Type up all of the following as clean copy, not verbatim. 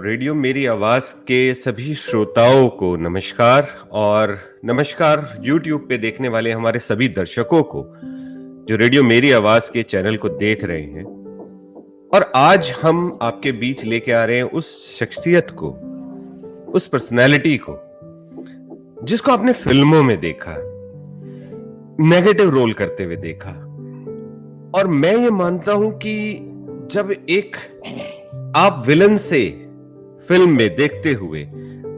Radio मेरी आवाज़ के सभी श्रोताओं को नमस्कार और नमस्कार यूट्यूब पे देखने वाले हमारे सभी दर्शकों को जो रेडियो मेरी आवाज़ के चैनल को देख रहे हैं। और आज हम आपके बीच लेके आ रहे हैं उस शख्सियत को, उस पर्सनैलिटी को जिसको आपने फिल्मों में देखा, नेगेटिव रोल करते हुए देखा। और मैं ये मानता हूं कि जब एक आप विलन से फिल्म में देखते हुए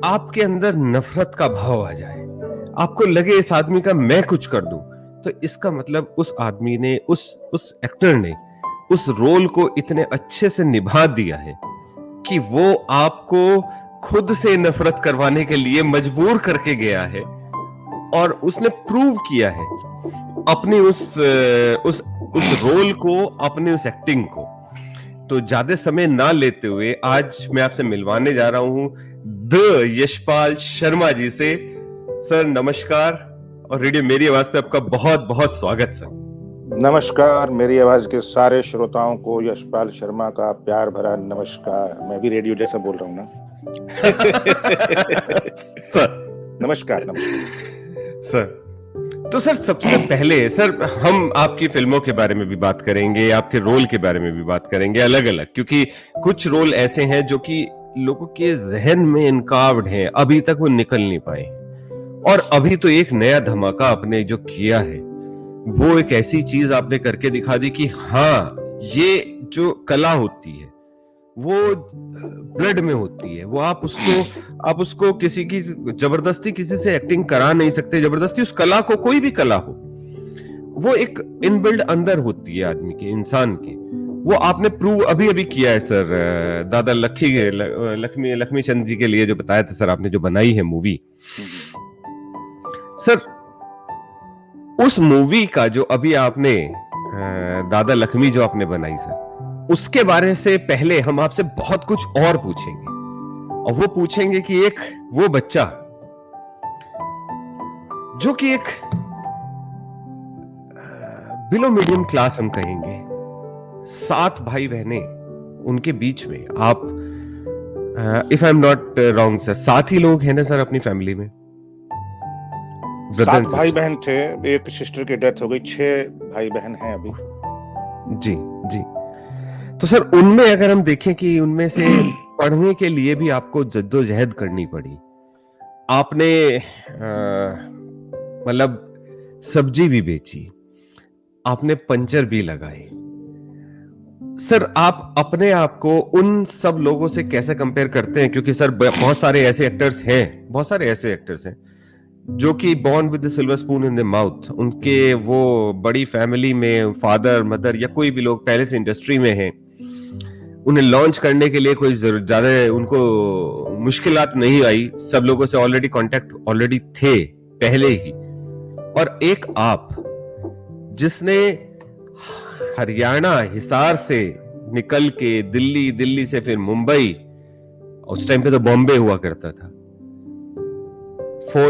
आपके अंदर नफरत का भाव आ जाए, आपको लगे इस आदमी का मैं कुछ कर दूं, तो इसका मतलब उस आदमी ने, उस एक्टर ने उस रोल को इतने अच्छे से निभा दिया है कि वो आपको खुद से नफरत करवाने के लिए मजबूर करके गया है और उसने प्रूव किया है अपनी उस रोल को, अपनी उस एक्टिंग को। तो ज्यादा समय ना लेते हुए आज मैं आपसे मिलवाने जा रहा हूं द यशपाल शर्मा जी से। सर नमस्कार, और रेडियो मेरी आवाज पे आपका बहुत बहुत स्वागत सर। नमस्कार, मेरी आवाज के सारे श्रोताओं को यशपाल शर्मा का प्यार भरा नमस्कार। मैं भी रेडियो जैसा बोल रहा हूँ ना। नमस्कार सर। तो सर सबसे पहले सर हम आपकी फिल्मों के बारे में भी बात करेंगे, आपके रोल के बारे में भी बात करेंगे अलग अलग, क्योंकि कुछ रोल ऐसे हैं जो कि लोगों के जहन में इनकार्व्ड हैं, अभी तक वो निकल नहीं पाए। और अभी तो एक नया धमाका आपने जो किया है वो एक ऐसी चीज आपने करके दिखा दी कि हाँ, ये जो कला होती है वो ब्लड में होती है। वो आप उसको किसी की जबरदस्ती किसी से एक्टिंग करा नहीं सकते। जबरदस्ती उस कला को, कोई भी कला हो, वो एक इनबिल्ड अंदर होती है आदमी के, इंसान के। वो आपने प्रूव अभी किया है सर। दादा लक्ष्मी चंद जी के लिए जो बताया था सर आपने, जो बनाई है मूवी सर, उस मूवी का जो अभी आपने दादा लक्ष्मी जो आपने बनाई सर, उसके बारे से पहले हम आपसे बहुत कुछ और पूछेंगे। और वो पूछेंगे कि एक वो बच्चा जो कि एक बिलो मीडियम क्लास हम कहेंगे, 7 भाई बहने, उनके बीच में आप, if I am not wrong sir, 7 ही लोग हैं ना सर अपनी फैमिली में? 7 भाई बहन थे, एक सिस्टर की डेथ हो गई, 6 भाई बहन हैं अभी। जी जी। तो सर उनमें अगर हम देखें कि उनमें से पढ़ने के लिए भी आपको जद्दोजहद करनी पड़ी। आपने मतलब सब्जी भी बेची, आपने पंचर भी लगाए। सर आप अपने आप को उन सब लोगों से कैसे कंपेयर करते हैं? क्योंकि सर बहुत सारे ऐसे एक्टर्स हैं जो कि born with the silver spoon in the mouth, उनके वो बड़ी फैमिली में फादर मदर या कोई भी लोग पहले से इंडस्ट्री में हैं, उन्हें लॉन्च करने के लिए कोई ज्यादा उनको मुश्किलात नहीं आई। सब लोगों से ऑलरेडी कांटेक्ट ऑलरेडी थे पहले ही। और एक आप जिसने हरियाणा हिसार से निकल के दिल्ली से फिर मुंबई, उस टाइम पे तो बॉम्बे हुआ करता था,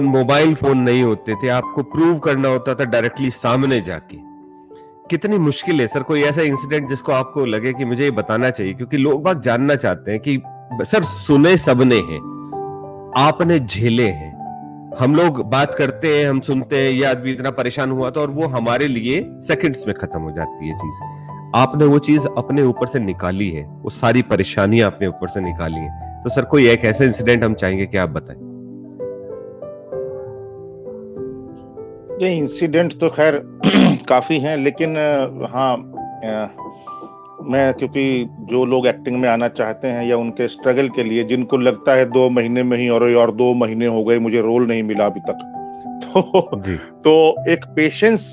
मोबाइल फोन नहीं होते थे, आपको प्रूव करना होता था डायरेक्टली सामने जाके। कितनी मुश्किल है सर। कोई ऐसा इंसिडेंट जिसको आपको लगे कि मुझे ये बताना चाहिए, क्योंकि लोग बात जानना चाहते हैं कि सर सुने सबने हैं, आपने झेले हैं। हम लोग बात करते हैं, हम सुनते हैं ये आदमी इतना परेशान हुआ था, और वो हमारे लिए सेकंड्स में खत्म हो जाती है चीज। आपने वो चीज अपने ऊपर से निकाली है, वो सारी परेशानियां अपने ऊपर से निकाली है। तो सर कोई एक ऐसा इंसिडेंट हम चाहेंगे कि आप बताएं। ये इंसिडेंट तो खैर काफी हैं, लेकिन हाँ, मैं क्योंकि जो लोग एक्टिंग में आना चाहते हैं या उनके स्ट्रगल के लिए, जिनको लगता है 2 महीने में ही और 2 महीने हो गए मुझे रोल नहीं मिला अभी तक, तो एक पेशेंस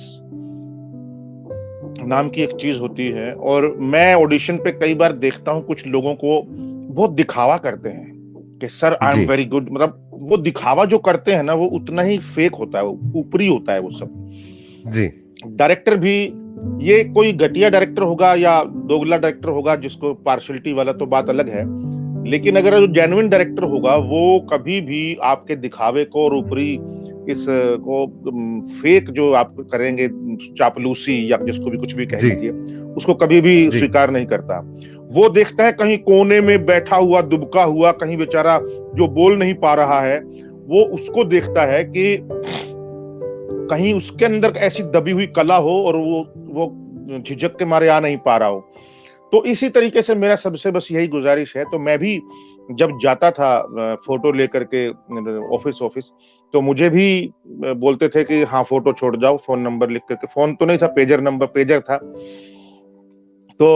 नाम की एक चीज होती है। और मैं ऑडिशन पे कई बार देखता हूँ कुछ लोगों को बहुत दिखावा करते हैं कि sir I am very good, मतलब वो दिखावा जो करते हैं ना वो उतना ही फेक होता है, वो ऊपरी होता है वो सब जी। डायरेक्टर भी, ये कोई घटिया डायरेक्टर होगा या दोगला डायरेक्टर होगा जिसको पार्शियलिटी वाला, तो बात अलग है, लेकिन अगर जो जेन्युइन डायरेक्टर होगा वो कभी भी आपके दिखावे को और ऊपरी इस को फेक जो आप करेंगे, चापलूसी या जिसको भी कुछ भी कह लीजिए, उसको कभी भी स्वीकार नहीं करता। वो देखता है कहीं कोने में बैठा हुआ दुबका हुआ, कहीं बेचारा जो बोल नहीं पा रहा है, वो उसको देखता है कि कहीं उसके अंदर ऐसी दबी हुई कला हो और वो झिझक के मारे आ नहीं पा रहा हो। तो इसी तरीके से मेरा सबसे बस यही गुजारिश है। तो मैं भी जब जाता था फोटो लेकर के ऑफिस, तो मुझे भी बोलते थे कि हाँ फोटो छोड़ जाओ, फोन नंबर लिख करके। फोन तो नहीं था, पेजर था। तो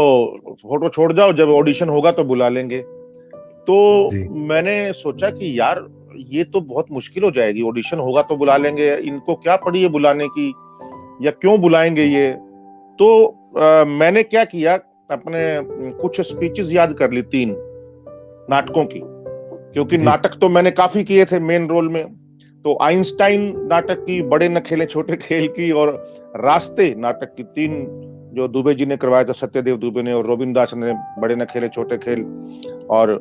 फोटो छोड़ जाओ, जब ऑडिशन होगा तो बुला लेंगे। तो मैंने सोचा कि यार ये तो बहुत मुश्किल हो जाएगी, ऑडिशन होगा तो बुला लेंगे, इनको क्या पड़ी है बुलाने की, या क्यों बुलाएंगे ये। तो मैंने क्या किया, अपने कुछ स्पीचेस याद कर ली 3 नाटकों की, क्योंकि नाटक तो मैंने काफी किए थे मेन रोल में। तो आइंस्टाइन नाटक की, बड़े न खेले छोटे खेल की, और रास्ते नाटक की 3 जो दुबे जी ने करवाया था, सत्यदेव दुबे ने, और रोबिन दास ने बड़े न खेले छोटे खेल, और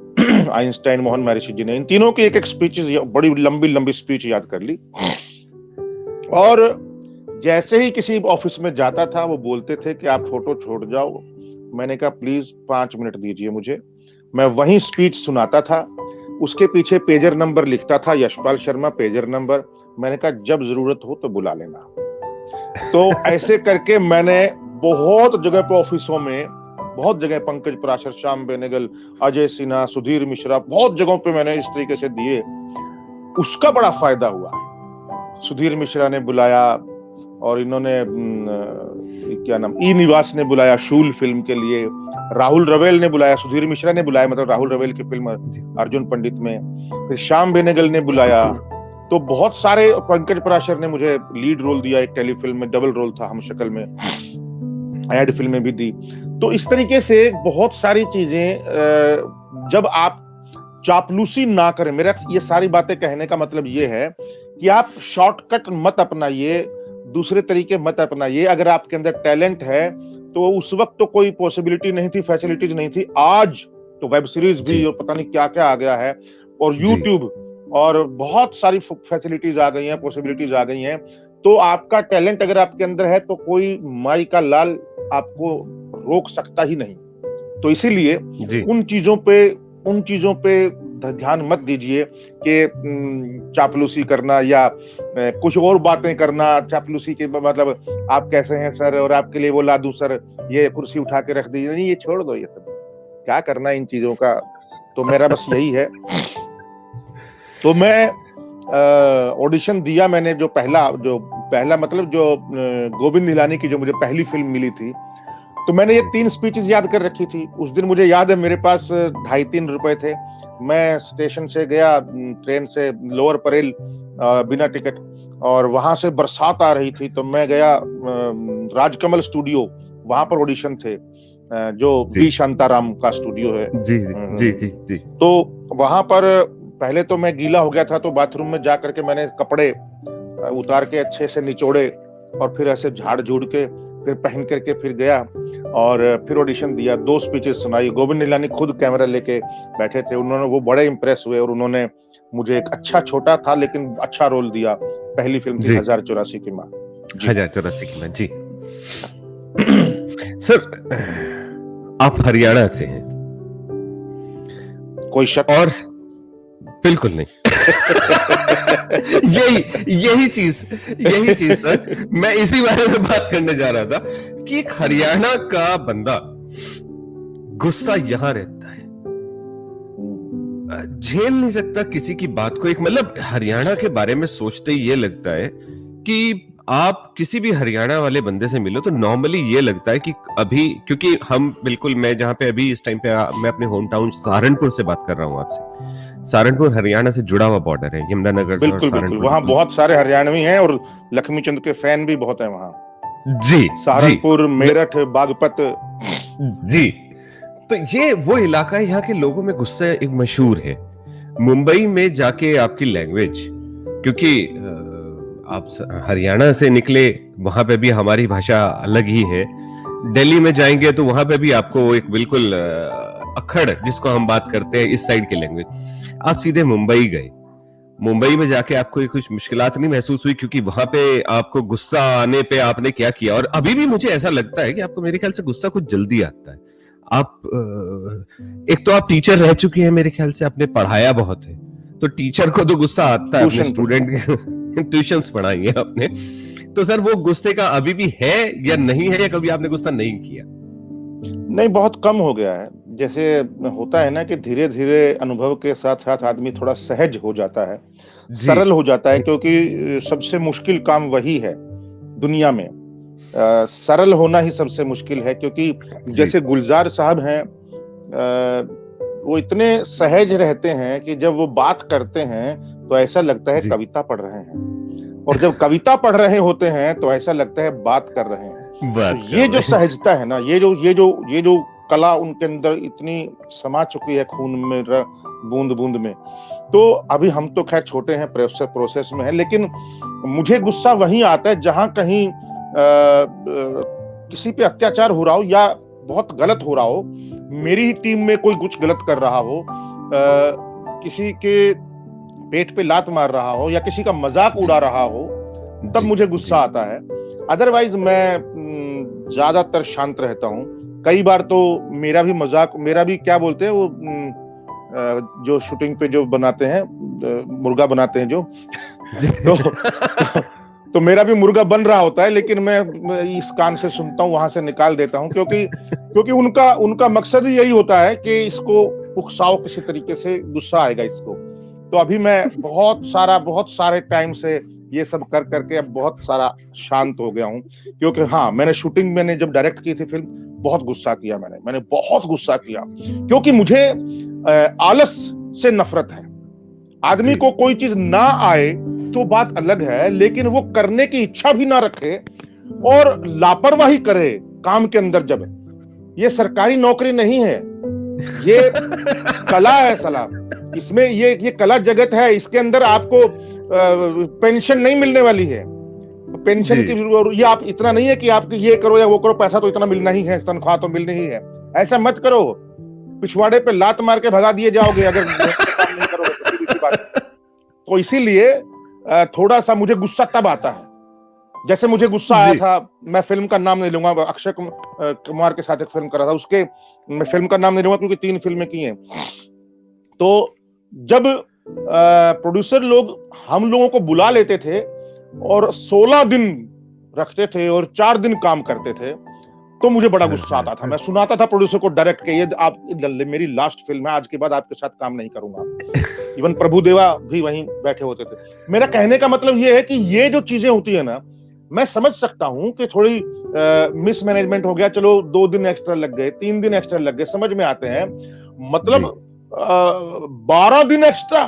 आइंस्टाइन मोहन महर्षि जी ने। इन तीनों की एक स्पीचेस, बड़ी लंबी स्पीच याद कर ली। और जैसे ही किसी ऑफिस में जाता था, वो बोलते थे कि आप फोटो छोड़ जाओ। मैंने कहा प्लीज 5 मिनट दीजिए मुझे। मैं वही स्पीच सुनाता था, उसके पीछे पेजर नंबर लिखता था, यशपाल शर्मा पेजर नंबर। मैंने कहा जब जरूरत हो तो बुला लेना। तो ऐसे करके मैंने बहुत जगह पे ऑफिसों में, बहुत जगह, पंकज पराशर, श्याम बेनेगल, अजय सिन्हा, सुधीर मिश्रा, बहुत जगहों पे मैंने इस तरीके से दिए। उसका बड़ा फायदा हुआ। सुधीर मिश्रा ने बुलाया, और इन्होंने क्या नाम, ई निवास ने बुलाया शूल फिल्म के लिए, राहुल रवेल ने बुलाया, सुधीर मिश्रा ने बुलाया, मतलब राहुल रवेल की फिल्म अर्जुन पंडित में, फिर श्याम बेनेगल ने बुलाया। तो बहुत सारे, पंकज पराशर ने मुझे लीड रोल दिया एक टेलीफिल्म में, डबल रोल था हम शक्ल में, एड फिल्म में भी दी। तो इस तरीके से बहुत सारी चीजें, जब आप चापलूसी ना करें, मेरा ये सारी बातें कहने का मतलब ये है कि आप शॉर्टकट मत अपनाइए, दूसरे तरीके मत अपनाइए। अगर आपके अंदर टैलेंट है, तो उस वक्त तो कोई पॉसिबिलिटी नहीं थी, फैसिलिटीज नहीं थी। आज तो वेब सीरीज भी और पता नहीं क्या क्या आ गया है, और यूट्यूब और बहुत सारी फैसिलिटीज आ गई हैं, पॉसिबिलिटीज आ गई हैं। तो आपका टैलेंट अगर आपके अंदर है, तो कोई माई का लाल आपको रोक सकता ही नहीं। तो इसीलिए उन चीजों पे ध्यान मत दीजिए कि चापलूसी करना या कुछ और बातें करना। चापलूसी के मतलब आप कैसे हैं सर, और आपके लिए वो ला दूं सर, ये कुर्सी उठा के रख दीजिए, नहीं, ये छोड़ दो, ये सब क्या करना इन चीजों का। तो मेरा बस यही है। तो मैं ऑडिशन दिया मैंने, जो पहला मतलब जो गोविंद निहलानी की जो मुझे पहली फिल्म मिली थी, तो मैंने ये 3 स्पीचेस याद कर रखी थी। उस दिन मुझे याद है मेरे पास 2.5-3 रुपए थे। मैं स्टेशन से गया, ट्रेन से लोअर परेल, बिना टिकट, और वहां से बरसात आ रही थी। तो मैं गया राजकमल स्टूडियो, वहां पर ऑडिशन थे, जो बी शांताराम का स्टूडियो है। जी। तो वहां पर पहले तो मैं गीला हो गया था, तो बाथरूम में जा करके मैंने कपड़े उतार के अच्छे से निचोड़े, और फिर ऐसे झाड़ झूड़ के फिर पहन करके फिर गया, और फिर ऑडिशन दिया। 2 स्पीचेस सुनाई। गोविंद निहलानी खुद कैमरा लेके बैठे थे, उन्होंने, वो बड़े इंप्रेस हुए, और उन्होंने मुझे एक अच्छा, छोटा था लेकिन अच्छा रोल दिया। पहली फिल्म थी 1084 की माँ। 1084 की माँ जी। सर, आप हरियाणा से हैं? कोई शक? और बिल्कुल नहीं। यही चीज सर, मैं इसी बारे में बात करने जा रहा था कि एक हरियाणा का बंदा गुस्सा यहां रहता है, झेल नहीं सकता किसी की बात को। एक मतलब हरियाणा के बारे में सोचते ही ये लगता है कि आप किसी भी हरियाणा वाले बंदे से मिलो तो नॉर्मली ये लगता है कि अभी, क्योंकि हम बिल्कुल, मैं जहां पे अभी इस टाइम पे मैं अपने होम टाउन सहारनपुर से बात कर रहा हूं आपसे। सहारनपुर हरियाणा से जुड़ा हुआ बॉर्डर है, यमुनानगर से। बिल्कुल, वहाँ बहुत सारे हरियाणवी हैं, और लक्ष्मीचंद के फैन भी बहुत हैं वहाँ। जी, सहारनपुर, मेरठ, बागपत। जी। तो ये वो इलाका है, यहाँ के लोगों में गुस्सा एक मशहूर है। मुंबई में जाके आपकी लैंग्वेज, क्योंकि आप हरियाणा से निकले, वहां पे भी हमारी भाषा अलग ही है। दिल्ली में जाएंगे तो वहां पे भी आपको एक बिल्कुल अक्खड़, जिसको हम बात करते हैं इस साइड की लैंग्वेज। आप सीधे मुंबई गए, मुंबई में जाके आपको कुछ मुश्किलात नहीं महसूस हुई, क्योंकि वहां पे आपको गुस्सा आने पे आपने क्या किया? और अभी भी मुझे ऐसा लगता है कि आपको, मेरे ख्याल से, गुस्सा कुछ जल्दी आता है। आप एक तो आप टीचर रह चुकी हैं, मेरे ख्याल से आपने पढ़ाया बहुत है, तो टीचर को तो गुस्सा आता है अपने स्टूडेंट के। ट्यूशंस पढ़ाई है आपने, तो सर वो गुस्से का अभी भी है या नहीं है, या कभी आपने गुस्सा नहीं किया? नहीं, बहुत कम हो गया है। जैसे होता है ना कि धीरे धीरे अनुभव के साथ साथ आदमी थोड़ा सहज हो जाता है, जी सरल हो जाता है, क्योंकि सबसे मुश्किल काम वही है दुनिया में। सरल होना ही सबसे मुश्किल है, क्योंकि जैसे गुलजार साहब हैं, वो इतने सहज रहते हैं कि जब वो बात करते हैं तो ऐसा लगता है कविता पढ़ रहे हैं, और जब कविता पढ़ रहे होते हैं तो ऐसा लगता है बात कर रहे हैं। तो ये जो सहजता है ना, ये जो कला उनके अंदर इतनी समा चुकी है खून में, बूंद बूंद में। तो अभी हम तो खैर छोटे हैं, प्रोसेस में है, लेकिन मुझे गुस्सा वहीं आता है जहां कहीं किसी पे अत्याचार हो रहा हो या बहुत गलत हो रहा हो, मेरी ही टीम में कोई कुछ गलत कर रहा हो, किसी के पेट पे लात मार रहा हो या किसी का मजाक उड़ा रहा हो, तब मुझे गुस्सा आता है। अदरवाइज मैं ज्यादातर शांत रहता हूँ। कई बार तो मेरा भी क्या बोलते हैं वो, जो शूटिंग पे जो बनाते हैं, मुर्गा बनाते हैं जो तो मेरा भी मुर्गा बन रहा होता है, लेकिन मैं इस कान से सुनता हूँ, वहां से निकाल देता हूँ, क्योंकि उनका मकसद ही यही होता है कि इसको उकसाओ, किसी तरीके से गुस्सा आएगा इसको। तो अभी मैं बहुत सारे टाइम से ये सब कर करके अब बहुत सारा शांत हो गया हूँ। क्योंकि हाँ, मैंने जब डायरेक्ट की थी फिल्म, बहुत गुस्सा किया मैंने बहुत गुस्सा किया, क्योंकि मुझे आलस से नफरत है। आदमी को कोई चीज ना आए तो बात अलग है, लेकिन वो करने की इच्छा भी ना रखे और लापरवाही करे काम के अंदर। जब ये सरकारी नौकरी नहीं है, ये कला है सलाम, इसमें ये कला जगत है, इसके अंदर आपको पेंशन नहीं मिलने वाली है। पेंशन की ये आप इतना नहीं है कि आप ये करो या वो करो, पैसा तो इतना मिलना ही है, तनख्वाह तो मिलनी ही है। ऐसा मत करो, पिछवाड़े पे लात मार के भगा दिए जाओगे अगर काम नहीं करोगे तो सीधी सी बात। तो इसीलिए थोड़ा सा मुझे गुस्सा तब आता है, जैसे मुझे गुस्सा आया था, मैं फिल्म का नाम नहीं लूंगा, अक्षय कुमार के साथ एक फिल्म कर रहा था, उसके मैं फिल्म का नाम नहीं लूंगा क्योंकि 3 फिल्में की हैं। तो जब प्रोड्यूसर लोग हम लोगों को बुला लेते थे और 16 दिन रखते थे और 4 दिन काम करते थे, तो मुझे बड़ा गुस्सा आता था। मैं सुनाता था प्रोड्यूसर को डायरेक्ट के, ये आप मेरी लास्ट फिल्म है, आज के बाद आपके साथ काम नहीं करूंगा। इवन प्रभुदेवा भी वहीं बैठे होते थे। मेरा कहने का मतलब ये है कि ये जो चीजें होती है ना, मैं समझ सकता हूं कि थोड़ी मिसमैनेजमेंट हो गया, चलो 2 दिन एक्स्ट्रा लग गए, 3 दिन एक्स्ट्रा लग गए, समझ में आते हैं, मतलब 12 दिन एक्स्ट्रा।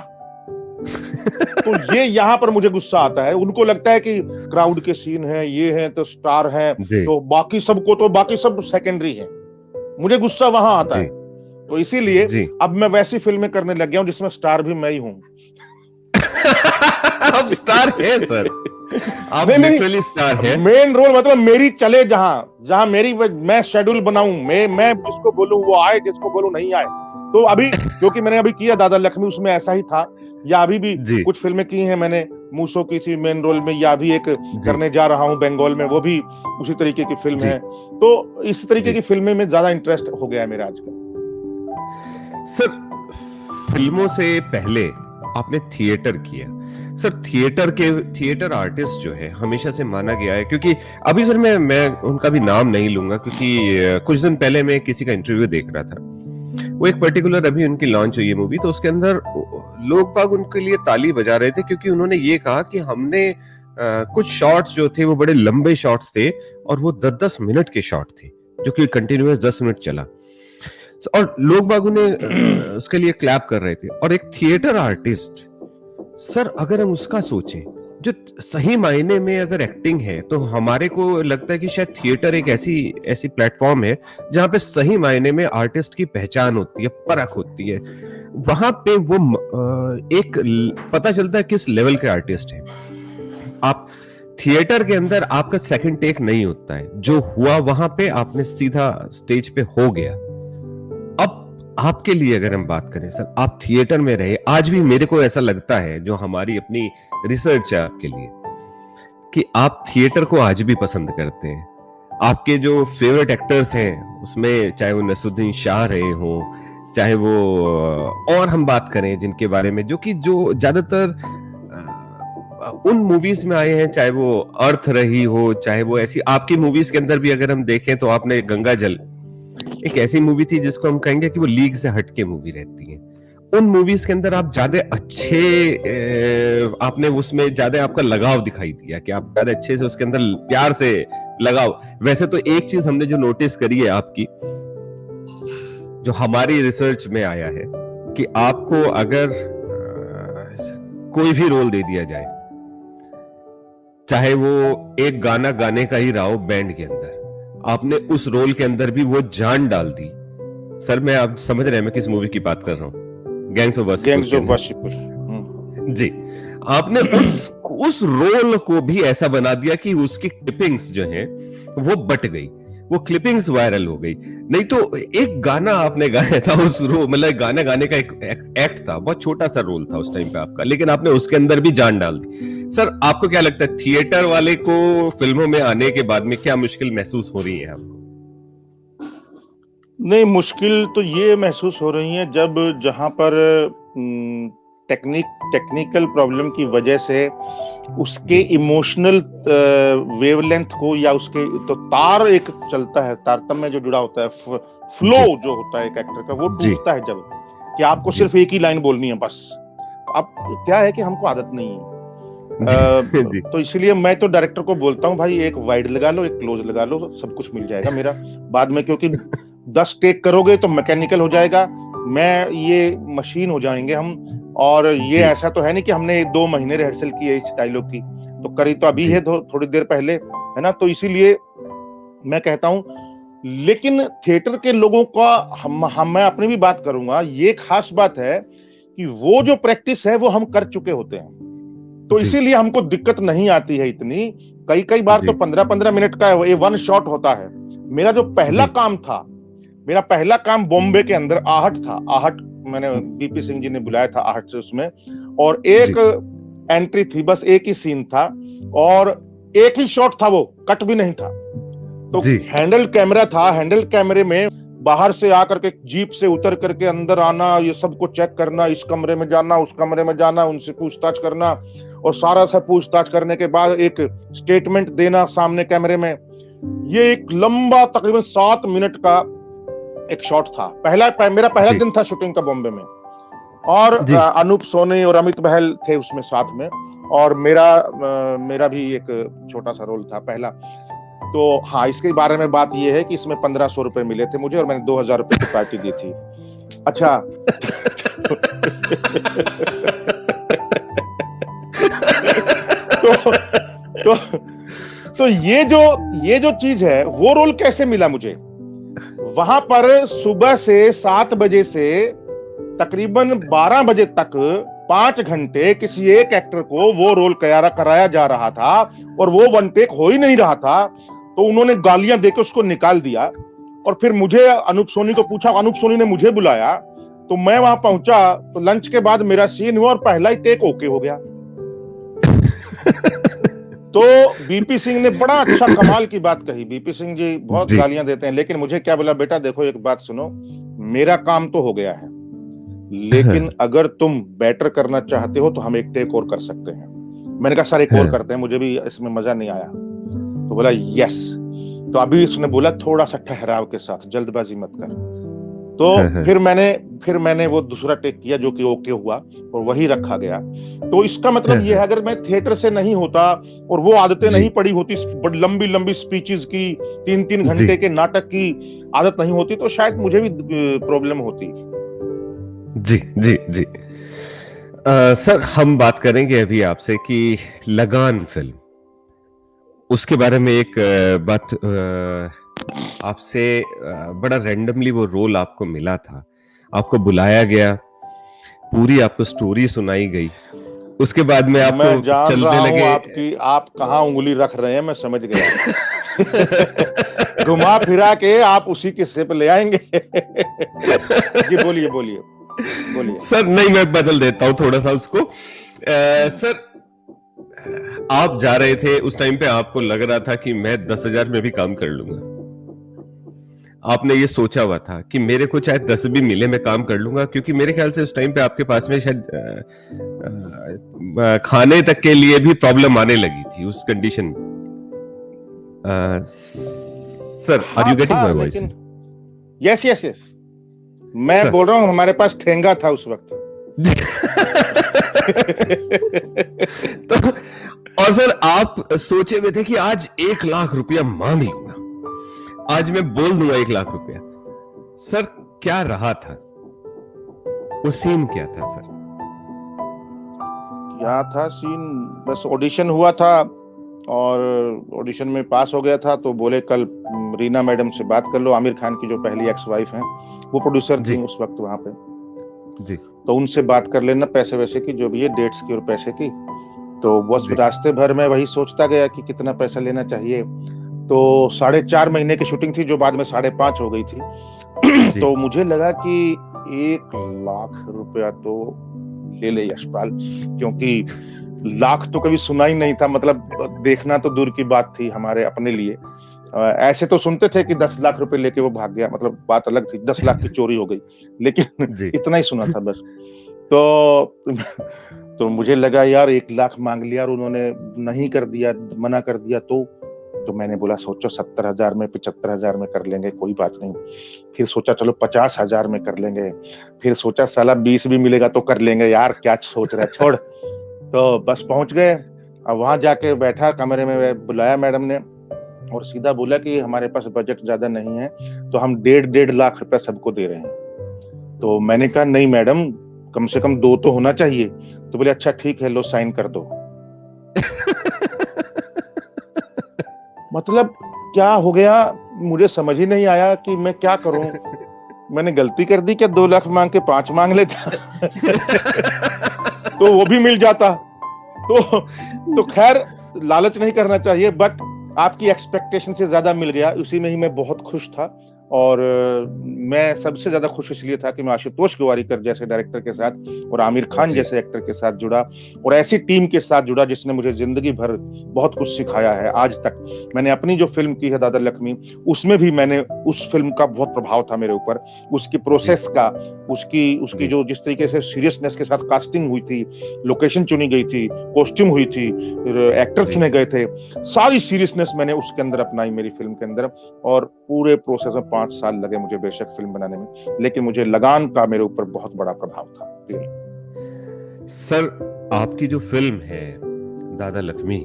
तो ये यहाँ पर मुझे गुस्सा आता है। उनको लगता है कि क्राउड के सीन है, ये है तो स्टार है, तो बाकी सब सेकेंडरी है। मुझे गुस्सा वहां आता है। तो इसीलिए अब मैं वैसी फिल्में करने लग गया हूं जिसमें स्टार भी मैं ही हूं। अब स्टार है सर, आप लिटरली स्टार है। मेन रोल मतलब मेरी चले, जहां मैं शेड्यूल बनाऊं, मैं जिसको बोलूं वो आए, जिसको बोलूं नहीं आए। तो अभी क्योंकि मैंने अभी किया दादा लक्ष्मी, उसमें ऐसा ही था, या अभी भी कुछ फिल्में की हैं मैंने, मूसो की थी मेन रोल में, या अभी एक करने जा रहा हूं बंगाल में, वो भी उसी तरीके की फिल्म है। तो इस तरीके की फिल्में में ज्यादा इंटरेस्ट हो गया है मेरा आजकल। सर, फिल्मों से पहले आपने थिएटर किया। सर, थिएटर आर्टिस्ट जो है हमेशा से माना गया है, क्योंकि अभी सर मैं उनका भी नाम नहीं लूंगा, क्योंकि कुछ दिन पहले मैं किसी का इंटरव्यू देख रहा था, वो एक पर्टिकुलर अभी उनकी लॉन्च हुई है मूवी, तो उसके अंदर लोग बाग उनके लिए ताली बजा रहे थे, क्योंकि उन्होंने ये कहा कि हमने कुछ शॉट्स जो थे वो बड़े लंबे शॉट्स थे, और वो 10-10 मिनट के शॉट थे, जो कि कंटिन्यूअस 10 मिनट चला, और लोग बाग उन्हें उसके लिए क्लैप कर रहे थे। और एक थिएटर आर्टिस्ट, सर अगर हम उसका सोचें, जो सही मायने में अगर एक्टिंग है, तो हमारे को लगता है कि शायद थिएटर एक ऐसी प्लेटफॉर्म है जहां पे सही मायने में आर्टिस्ट की पहचान होती है, परख होती है। वहां पे वो एक पता चलता है किस लेवल के आर्टिस्ट है आप। थिएटर के अंदर आपका सेकंड टेक नहीं होता है, जो हुआ वहां पे आपने सीधा स्टेज पे हो गया। अब आपके लिए अगर हम बात करें सर, आप थिएटर में रहे, आज भी मेरे को ऐसा लगता है, जो हमारी अपनी रिसर्च है आपके लिए, कि आप थिएटर को आज भी पसंद करते हैं। आपके जो फेवरेट एक्टर्स हैं उसमें, चाहे वो नसरुद्दीन शाह रहे हो, चाहे वो और हम बात करें जिनके बारे में, जो ज्यादातर उन मूवीज में आए हैं, चाहे वो अर्थ रही हो, चाहे वो ऐसी आपकी मूवीज के अंदर भी अगर हम देखें तो आपने गंगा जल एक ऐसी मूवी थी जिसको हम कहेंगे कि वो लीग से हटके मूवी रहती है। उन मूवीज के अंदर आप ज्यादा आपने उसमें ज्यादा आपका लगाव दिखाई दिया कि आप ज्यादा अच्छे से उसके अंदर प्यार से लगाव। वैसे तो एक चीज हमने जो नोटिस करी है आपकी, जो हमारी रिसर्च में आया है, कि आपको अगर कोई भी रोल दे दिया जाए, चाहे वो एक गाना गाने का ही रहा हो बैंड के अंदर, आपने उस रोल के अंदर भी वो जान डाल दी। सर मैं आप समझ रहे हैं मैं किस मूवी की बात कर रहा हूँ? Gangs of Wasseypur. जी, आपने उस रोल को भी ऐसा बना दिया कि उसकी क्लिपिंग्स जो है वो बट गई, वो क्लिपिंग्स वायरल हो गई। नहीं तो एक गाना आपने गाया था उस रोल, मतलब गाना गाने का एक एक्ट था, बहुत छोटा सा रोल था उस टाइम पे आपका, लेकिन आपने उसके अंदर भी जान डाल दी। सर आपको क्या लगता है, थिएटर वाले को फिल्मों में आने के बाद में क्या मुश्किल महसूस हो रही है आपको? नहीं, मुश्किल तो ये महसूस हो रही है जब जहां पर टेक्निकल प्रॉब्लम की वजह से उसके इमोशनल वेवलेंथ को, या उसके तो तार एक चलता है, तारतम्य जो जुड़ा होता है, फ्लो जो होता है एक एक्टर का, वो टूटता है जब कि आपको सिर्फ एक ही लाइन बोलनी है बस। अब क्या है कि हमको आदत नहीं है, तो इसलिए मैं तो डायरेक्टर को बोलता हूँ भाई एक वाइड लगा लो, एक क्लोज लगा लो, सब कुछ मिल जाएगा मेरा बाद में, क्योंकि 10 टेक करोगे तो मैकेनिकल हो जाएगा, मैं ये मशीन हो जाएंगे हम। और ये ऐसा तो है नहीं कि हमने 2 महीने रिहर्सल की है इस डायलॉग की, तो करी तो अभी है थोड़ी देर पहले, है ना। तो इसीलिए मैं कहता हूं, लेकिन थिएटर के लोगों का मैं अपनी भी बात करूंगा, ये खास बात है कि वो जो प्रैक्टिस है वो हम कर चुके होते हैं, तो इसीलिए हमको दिक्कत नहीं आती है इतनी। कई बार तो 15-15 मिनट का ये वन शॉट होता है। मेरा जो पहला काम था, मेरा पहला काम बॉम्बे के अंदर आहट था। आहट मैंने बीपी सिंह जी ने बुलाया था आहट से उसमें, और एक एंट्री थी, बस एक ही सीन था और एक ही शॉट था, वो कट भी नहीं था। तो हैंडल कैमरा था, हैंडल कैमरे में बाहर से आकर के जीप से उतर करके अंदर आना, ये सबको चेक करना, इस कमरे में जाना, उस कमरे में जाना, उनसे पूछताछ करना, और सारा सा पूछताछ करने के बाद एक स्टेटमेंट देना सामने कैमरे में। ये एक लंबा तकरीबन 7 मिनट का एक शॉट था। मेरा पहला दिन था शूटिंग का बॉम्बे में, और अनूप सोनी और अमित बहल थे उसमें साथ में, और मेरा भी एक छोटा सा रोल था पहला। तो हाँ, इसके बारे में बात यह है कि इसमें 1500 रुपए मिले थे मुझे, और मैंने 2000 रुपए की पार्टी दी थी। अच्छा तो ये जो चीज है, वो रोल कैसे मिला मुझे? वहां पर सुबह से 7 बजे से तकरीबन 12 बजे तक 5 घंटे किसी एक एक्टर को वो रोल कराया जा रहा था, और वो वन टेक हो ही नहीं रहा था। तो उन्होंने गालियां देकर उसको निकाल दिया, और फिर मुझे अनूप सोनी को पूछा, अनूप सोनी ने मुझे बुलाया, तो मैं वहां पहुंचा, तो लंच के बाद मेरा सीन हुआ और पहला ही टेक ओके हो गया। तो बीपी सिंह ने बड़ा अच्छा कमाल की बात कही। बीपी सिंह जी बहुत गालियां देते हैं, लेकिन मुझे क्या बोला, बेटा देखो एक बात सुनो, मेरा काम तो हो गया है, लेकिन अगर तुम बेटर करना चाहते हो तो हम एक टेक और कर सकते हैं। मैंने कहा सर एक और करते हैं, मुझे भी इसमें मजा नहीं आया। तो बोला यस। तो अभी उसने बोला थोड़ा सा ठहराव के साथ, जल्दबाजी मत कर। तो फिर मैंने वो दूसरा टेक किया जो कि ओके हुआ, और वही रखा गया। तो इसका मतलब ये है, अगर मैं थिएटर से नहीं होता और वो आदतें नहीं पड़ी होती, लंबी लंबी स्पीचेस की, 3-3 घंटे के नाटक की आदत नहीं होती, तो शायद मुझे भी प्रॉब्लम होती। जी जी जी। सर हम बात करेंगे अभी आपसे कि लगान फिल्म, उसके बारे में एक बात आपसे, बड़ा रैंडमली वो रोल आपको मिला था, आपको बुलाया गया, पूरी आपको स्टोरी सुनाई गई, उसके बाद में आपको मैं जान चलने रहा लगे। हूं आप कहां उंगली रख रहे हैं, मैं समझ गया। घुमा फिरा के आप उसी किस्से पे ले आएंगे। जी बोलिए बोलिए बोलिए। सर नहीं, मैं बदल देता हूं थोड़ा सा उसको। सर आप जा रहे थे उस टाइम पे, आपको लग रहा था कि मैं 10,000 में भी काम कर लूंगा। आपने ये सोचा हुआ था कि मेरे को चाहे 10 भी मिले मैं काम कर लूंगा, क्योंकि मेरे ख्याल से उस टाइम पे आपके पास में शायद खाने तक के लिए भी प्रॉब्लम आने लगी थी उस कंडीशन में। Sir, are you getting my voice? Yes yes yes, मैं बोल रहा हूँ हमारे पास ठेंगा था उस वक्त। तो और सर आप सोचे हुए थे कि आज 1 लाख रुपया मांग लूंगा, आज मैं बोल दूंगा 1 लाख रुपया। सर क्या रहा था वो सीन, क्या था सर? क्या था सीन? बस ऑडिशन हुआ था और ऑडिशन में पास हो गया था, तो बोले कल रीना मैडम से बात कर लो, आमिर खान की जो पहली एक्स वाइफ हैं, वो प्रोड्यूसर थी उस वक्त वहां पे जी, तो उनसे बात कर लेना पैसे वैसे की, जो भी है डेट्स की और पैसे की। तो बस रास्ते भर में वही सोचता गया कि कितना पैसा लेना चाहिए। तो 4.5 महीने की शूटिंग थी, जो बाद में 5.5 हो गई थी। तो मुझे लगा कि 1 लाख रुपया तो ले ले यशपाल, क्योंकि लाख तो कभी सुना ही नहीं था, मतलब देखना तो दूर की बात थी हमारे अपने लिए। ऐसे तो सुनते थे कि 10 लाख रुपए लेके वो भाग गया, मतलब बात अलग थी, 10 लाख की चोरी हो गई, लेकिन इतना ही सुना था बस। तो मुझे लगा यार 1 लाख मांग लिया और उन्होंने नहीं कर दिया, मना कर दिया, तो मैंने बोला सोचो 70,000 में 75,000 में कर लेंगे, कोई बात नहीं। फिर सोचा चलो 50,000 में कर लेंगे, फिर सोचा साला 20 भी मिलेगा तो कर लेंगे, यार क्या सोच रहा है, छोड़। तो बस पहुंच गए। अब वहां जाके बैठा कमरे में, बुलाया मैडम ने और सीधा बोला कि हमारे पास बजट ज्यादा नहीं है, तो हम 1.5 लाख रुपया सबको दे रहे हैं। तो मैंने कहा नहीं मैडम, कम से कम 2 तो होना चाहिए। तो बोले अच्छा ठीक है, लो साइन कर दो। मतलब क्या हो गया मुझे समझ ही नहीं आया कि मैं क्या करूं। मैंने गलती कर दी क्या? 2 लाख मांग के 5 मांग लेता। तो वो भी मिल जाता। तो खैर लालच नहीं करना चाहिए, बट आपकी एक्सपेक्टेशन से ज्यादा मिल गया, उसी में ही मैं बहुत खुश था। और मैं सबसे ज्यादा खुश इसलिए था कि मैं आशुतोष गोवारिकर जैसे डायरेक्टर के साथ और आमिर खान जैसे एक्टर के साथ जुड़ा और ऐसी टीम के साथ जुड़ा जिसने मुझे जिंदगी भर बहुत कुछ सिखाया है। आज तक मैंने अपनी जो फिल्म की है दादा लक्ष्मी, उसमें भी मैंने उस फिल्म का बहुत प्रभाव था मेरे ऊपर, उसकी प्रोसेस का, उसकी जो जिस तरीके से सीरियसनेस के साथ कास्टिंग हुई थी, लोकेशन चुनी गई थी, कॉस्ट्यूम हुई थी, एक्टर चुने गए थे, सारी सीरियसनेस मैंने उसके अंदर अपनाई मेरी फिल्म के अंदर। और पूरे प्रोसेस में 5 साल लगे मुझे बेशक फिल्म बनाने में, लेकिन मुझे लगान का मेरे ऊपर बहुत बड़ा प्रभाव था। सर आपकी जो फिल्म है दादा लक्ष्मी,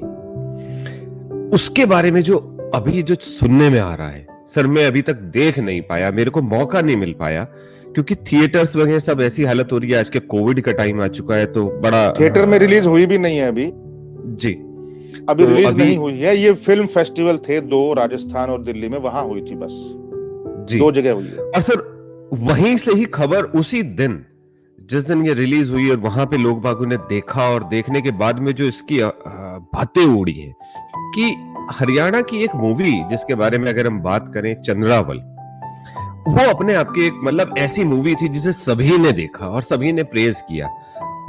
उसके बारे में जो अभी जो सुनने में आ रहा है सर, मैं अभी तक देख नहीं पाया, मेरे को मौका नहीं मिल पाया, क्योंकि थिएटर्स वगैरह सब ऐसी हालत हो रही है, आज के कोविड का टाइम आ चुका है, तो बड़ा थिएटर में रिलीज हुई भी नहीं है अभी जी, अभी तो रिलीज नहीं हुई है। ये फिल्म फेस्टिवल थे 2, राजस्थान और दिल्ली में, वहां हुई थी बस जी, 2 जगह हुई है। और सर वहीं से ही खबर उसी दिन जिस दिन ये रिलीज हुई और वहां पे लोग बागों ने देखा, और देखने के बाद में जो इसकी बातें उड़ी हैं कि हरियाणा की एक मूवी जिसके बारे में अगर हम बात करें, चंद्रावल, वो अपने आप की एक मतलब ऐसी मूवी थी जिसे सभी ने देखा और सभी ने प्रेज किया।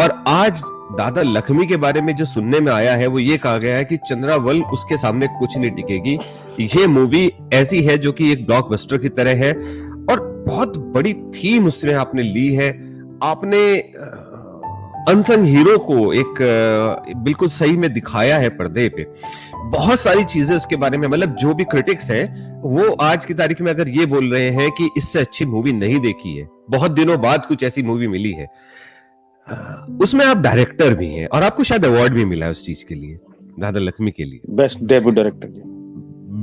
और आज दादा लक्ष्मी के बारे में जो सुनने में आया है वो ये कहा गया है कि चंद्रावल उसके सामने कुछ नहीं टिकेगी। ये मूवी ऐसी है जो कि एक ब्लॉकबस्टर की तरह है और बहुत बड़ी थीम उसमें आपने ली है। आपने अनसंग हीरो को एक बिल्कुल सही में दिखाया है पर्दे पे। बहुत सारी चीजें उसके बारे में, मतलब जो भी क्रिटिक्स हैं वो आज की तारीख में अगर ये बोल रहे हैं कि इससे अच्छी मूवी नहीं देखी है, बहुत दिनों बाद कुछ ऐसी मूवी मिली है। उसमें आप डायरेक्टर भी हैं और आपको शायद अवार्ड भी मिला है उस चीज के लिए, दादा लक्ष्मी के लिए, best debut director.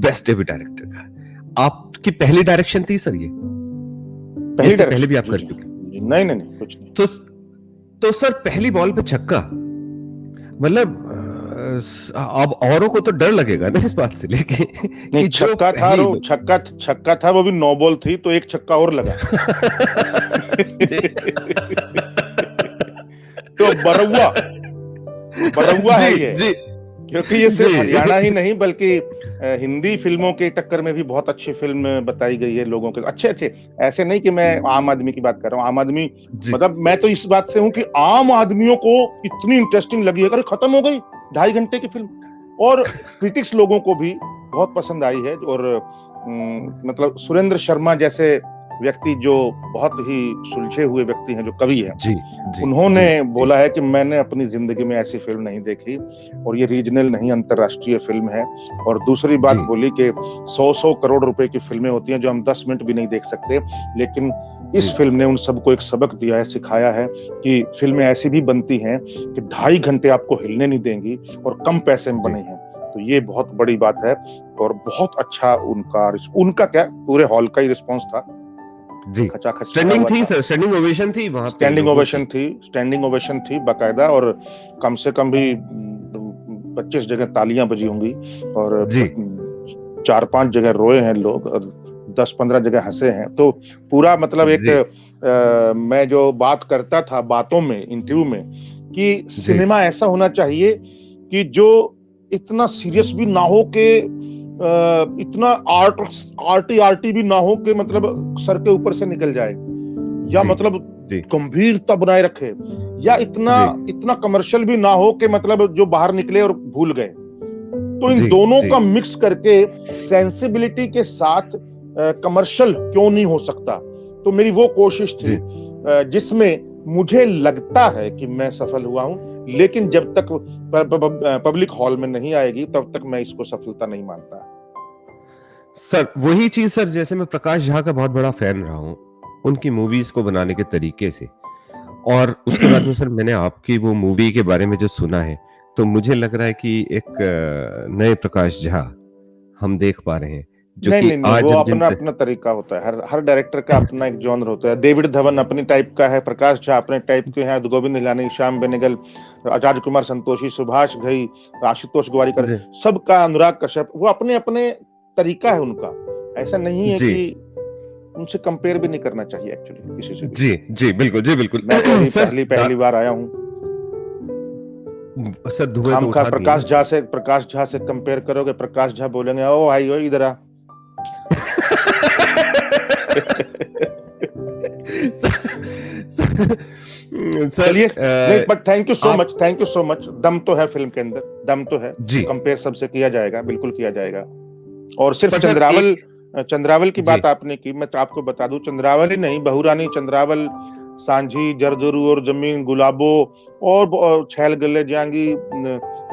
Best debut director का आपकी पहली डायरेक्शन थी सर? ये पहले भी आप कर चुके? नहीं कुछ नहीं। तो सर पहली बॉल पे छक्का, मतलब अब औरों को तो डर लगेगा ना इस बात से लेके कि छक्का था वो भी 9 बॉल थी, तो एक छक्का और लगा। तो बरौआ है ये जी, क्योंकि ये सिर्फ हरियाणा ही नहीं बल्कि हिंदी फिल्मों के टक्कर में भी बहुत अच्छी फिल्म बताई गई है लोगों के अच्छे। ऐसे नहीं कि मैं आम आदमी की बात कर रहा हूँ, आम आदमी मतलब मैं तो इस बात से हूँ कि आम आदमियों को इतनी इंटरेस्टिंग लगी है, अरे खत्म हो गई, 2.5 घंटे की फिल्म, और क्रिटिक्स लोगों को भी बहुत पसंद आई है। और मतलब सुरेंद्र शर्मा जैसे व्यक्ति जो बहुत ही सुलझे हुए व्यक्ति हैं, जो कवि हैं, जी जी उन्होंने जी बोला है कि मैंने अपनी जिंदगी में ऐसी फिल्म नहीं देखी, और ये रीजनल नहीं अंतरराष्ट्रीय फिल्म है। और दूसरी बात जी बोली कि 100 करोड़ रुपए की फिल्में होती हैं जो हम 10 मिनट भी नहीं देख सकते, लेकिन इस जी फिल्म ने उन सबको एक सबक दिया है, सिखाया है कि फिल्में ऐसी भी बनती हैं कि 2.5 घंटे आपको हिलने नहीं देंगी और कम पैसे में जी बनी हैं। तो ये बहुत बड़ी बात है, और बहुत अच्छा उनका क्या, पूरे हॉल का ही रिस्पॉन्स था, जी। खचाखच भरा स्टैंडिंग हुआ थी था। सर, स्टैंडिंग ओवेशन थी वहां पे स्टैंडिंग लोगों ओवेशन थी, स्टैंडिंग ओवेशन थी बाकायदा, और कम से कम भी 25 जगह तालियां बजी होंगी, और जी 4-5 जगह रोए हैं लोग, और 10-15 जगह हंसे हैं। तो पूरा मतलब एक जी मैं जो बात करता था बातों में, इंटरव्यू में, कि जी सिनेमा ऐसा होना चाहिए कि जो इतना सीरियस भी ना हो के इतना आर्टी भी ना हो के मतलब सर के ऊपर से निकल जाए, या जी मतलब जी गंभीरता बनाए रखे, या इतना जी इतना कमर्शियल भी ना हो कि मतलब जो बाहर निकले और भूल गए। तो इन जी दोनों जी का मिक्स करके सेंसिबिलिटी के साथ कमर्शियल क्यों नहीं हो सकता, तो मेरी वो कोशिश थी, जी जिसमें मुझे लगता है कि मैं सफल हुआ हूं। लेकिन जब तक पब्लिक हॉल में नहीं आएगी तब तक मैं इसको सफलता नहीं मानता। सर वही चीज सर, जैसे मैं प्रकाश झा का बहुत बड़ा फैन रहा हूँ उनकी मूवीज को बनाने के तरीके से, और उसके बाद में सर मैंने आपकी वो मूवी के बारे में जो सुना है, तो मुझे लग रहा है कि एक नए प्रकाश झा हम देख पा रहे हैं, जो नहीं कि नहीं नहीं, आज वो हम अपना जिनसे अपना तरीका होता है, हर हर डायरेक्टर का अपना एक जॉनर होता है। डेविड धवन अपनी टाइप का है, प्रकाश झा अपने टाइप के हैं, गोविंद निहलानी, श्याम बेनेगल, आचार्य कुमार संतोषी, सुभाष घई, आशुतोष गोवारिकर, जी सबका, अनुराग कश्यप, वो अपने अपने तरीका है उनका। ऐसा नहीं है जी कि उनसे कंपेयर भी नहीं करना चाहिए एक्चुअली किसी से भी। जी जी बिल्कुल जी बिल्कुल। मैं तो अभी सर पहली बार आया हूँ। सर धुएं तो खामखा उठा दिए ना सर। प्रकाश झा से कंपेयर करोगे, प्रकाश झा बोलेंगे ओ भाई ओ इधर आ। सर चलिए, नहीं but thank you so much, आप थैंक यू सो मच। दम तो है फिल्म के अंदर, दम तो है। जी, कंपेयर सबसे किया जाएगा, बिल्कुल किया जाएगा। और सिर्फ पर सर एक चंद्रावल की जी बात आपने की, मैं तो आपको बता दूं, चंद्रावल ही नहीं, बहुरानी, चंद्रावल, सांझी, जरदरू और जमीन, गुलाबो, और छैल गले जाएंगी,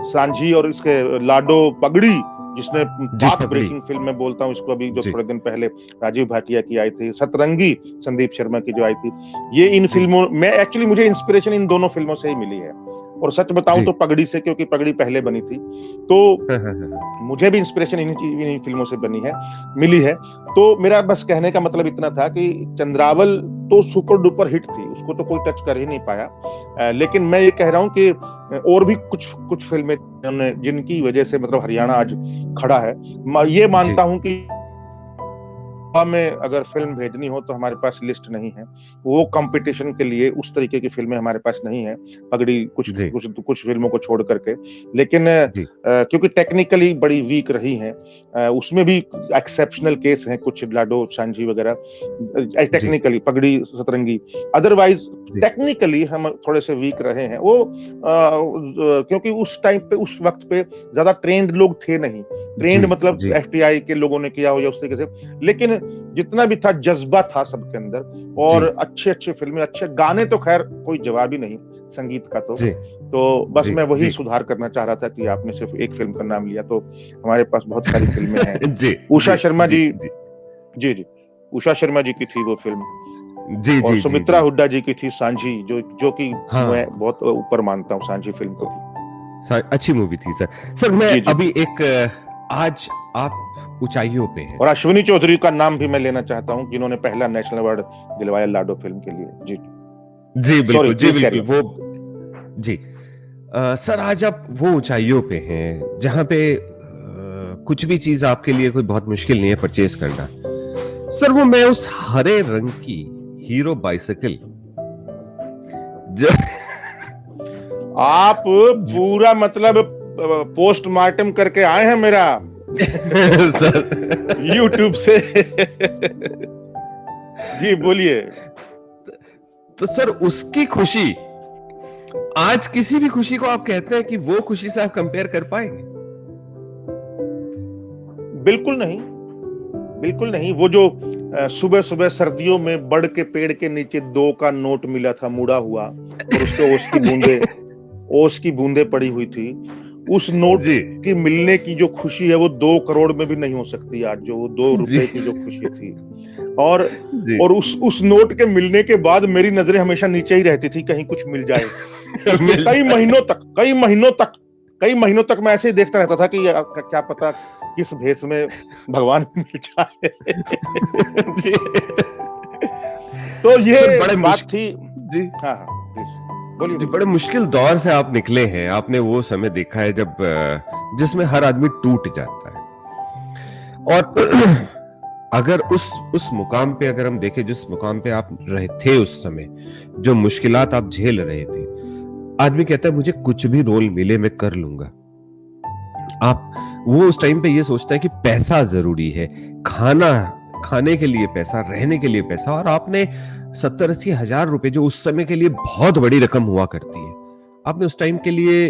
सांझी, और इसके लाडो, पगड़ी, जिसने जी बात पगड़ी ब्रेकिंग फिल्म में बोलता हूँ इसको, अभी जो जी थोड़े दिन पहले राजीव भाटिया की आई थी, सतरंगी, संदीप शर्मा की जो आई थी, ये इन जी फिल्मों में एक्चुअली मुझे इंस्पिरेशन इन दोनों फिल्मों से ही मिली है। और सच बताऊं जी तो पगड़ी से, क्योंकि पगड़ी पहले बनी थी, तो हाँ, हाँ, हाँ, मुझे भी इंस्पिरेशन इन्हीं फिल्मों से मिली है। तो मेरा बस कहने का मतलब इतना था कि चंद्रावल तो सुपर डुपर हिट थी, उसको तो कोई टच कर ही नहीं पाया। लेकिन मैं ये कह रहा हूँ कि और भी कुछ फिल्में जिनकी वजह से मतलब हरियाणा आज खड़ा है। ये जी मानता हूँ कि में अगर फिल्म भेजनी हो तो हमारे पास लिस्ट नहीं है, वो कंपटीशन के लिए उस तरीके की फिल्में हमारे पास नहीं है, पगड़ी जी कुछ फिल्मों को छोड़ करके। लेकिन जी क्योंकि टेक्निकली बड़ी वीक रही हैं, उसमें भी एक्सेप्शनल केस हैं कुछ, लाडो, सांझी वगैरह, जी टेक्निकली पगड़ी, सतरंगी, अदरवाइज जी टेक्निकली हम थोड़े से वीक रहे हैं। वो क्योंकि उस टाइम पे, उस वक्त पे ज्यादा ट्रेंड लोग थे नहीं, जी ट्रेंड मतलब जी एफटीआई के लोगों ने किया हो या उस तरीके से, लेकिन जितना भी था जज्बा था सबके अंदर, जी और अच्छे अच्छे फिल्में, अच्छे गाने, तो खैर कोई जवाब ही नहीं संगीत का। जी तो बस जी मैं वही जी सुधार करना चाह रहा था कि आपने सिर्फ एक फिल्म का नाम लिया, तो हमारे पास बहुत सारी फिल्में हैं। जी उषा जी शर्मा जी जी, जी जी जी, उषा शर्मा जी की थी वो फिल्म, जी और जी जी सुमित्रा जी हुड्डा जी की थी सांझी, जो कि मैं हाँ, बहुत ऊपर मानता हूँ सांझी फिल्म को भी। अच्छी मूवी थी सर। सर मैं जी जी, अभी एक आज आप ऊंचाइयों पे हैं। और अश्विनी चौधरी का नाम भी मैं लेना चाहता हूँ, जिन्होंने पहला नेशनल अवार्ड दिलवाया लाडो फिल्म के लिए। जी जी सॉरी, बिल्कुल जी प्लीज कैरी बिल्कुल ऑन। वो जी सर आज आप वो ऊंचाइयों पे हैं जहां पे कुछ भी चीज आपके लिए कोई बहुत मुश्किल नहीं है परचेज करना। सर वो मैं उस हरे रंग की हीरो बाइसाइकिल जो आप पूरा मतलब पोस्टमार्टम करके आए हैं मेरा सर यूट्यूब से। जी बोलिए। तो सर उसकी खुशी आज किसी भी खुशी को आप कहते हैं कि वो खुशी से आप कंपेयर कर पाएंगे? बिल्कुल नहीं, बिल्कुल नहीं। वो जो सुबह सुबह सर्दियों में बड़ के पेड़ के नीचे 2 का नोट मिला था मुड़ा हुआ, और उस पे ओस की बूंदे पड़ी हुई थी, उस नोट जी की मिलने की जो खुशी है वो 2 करोड़ में भी नहीं हो सकती आज, जो वो 2 जी रुपए की जो खुशी थी। और जी उस नोट के मिलने के बाद मेरी नजरें हमेशा नीचे ही रहती थी, कहीं कुछ मिल जाए। उसके मिल जाए। कई महीनों तक मैं ऐसे ही देखता रहता था कि यार क्या पता किस भेष में भगवान मिल जाए। जी तो सर ये बड़े बात थी। जी हाँ हाँ, प्लीज बोलिए जी बोलिए। बड़े मुश्किल दौर से आप निकले हैं। आपने वो समय देखा है जब जिसमें हर आदमी टूट जाता है। और अगर उस मुकाम पे अगर हम देखें, जिस मुकाम पे आप रहे थे उस समय, जो मुश्किलात आप झेल रहे थे, आदमी कहता है मुझे कुछ भी रोल मिले मैं कर लूंगा। आप वो उस टाइम पे ये सोचता है कि पैसा जरूरी है, खाने के लिए पैसा, रहने के लिए पैसा। और आपने 70-80 हजार रुपए, जो उस समय के लिए बहुत बड़ी रकम हुआ करती है, आपने उस टाइम के लिए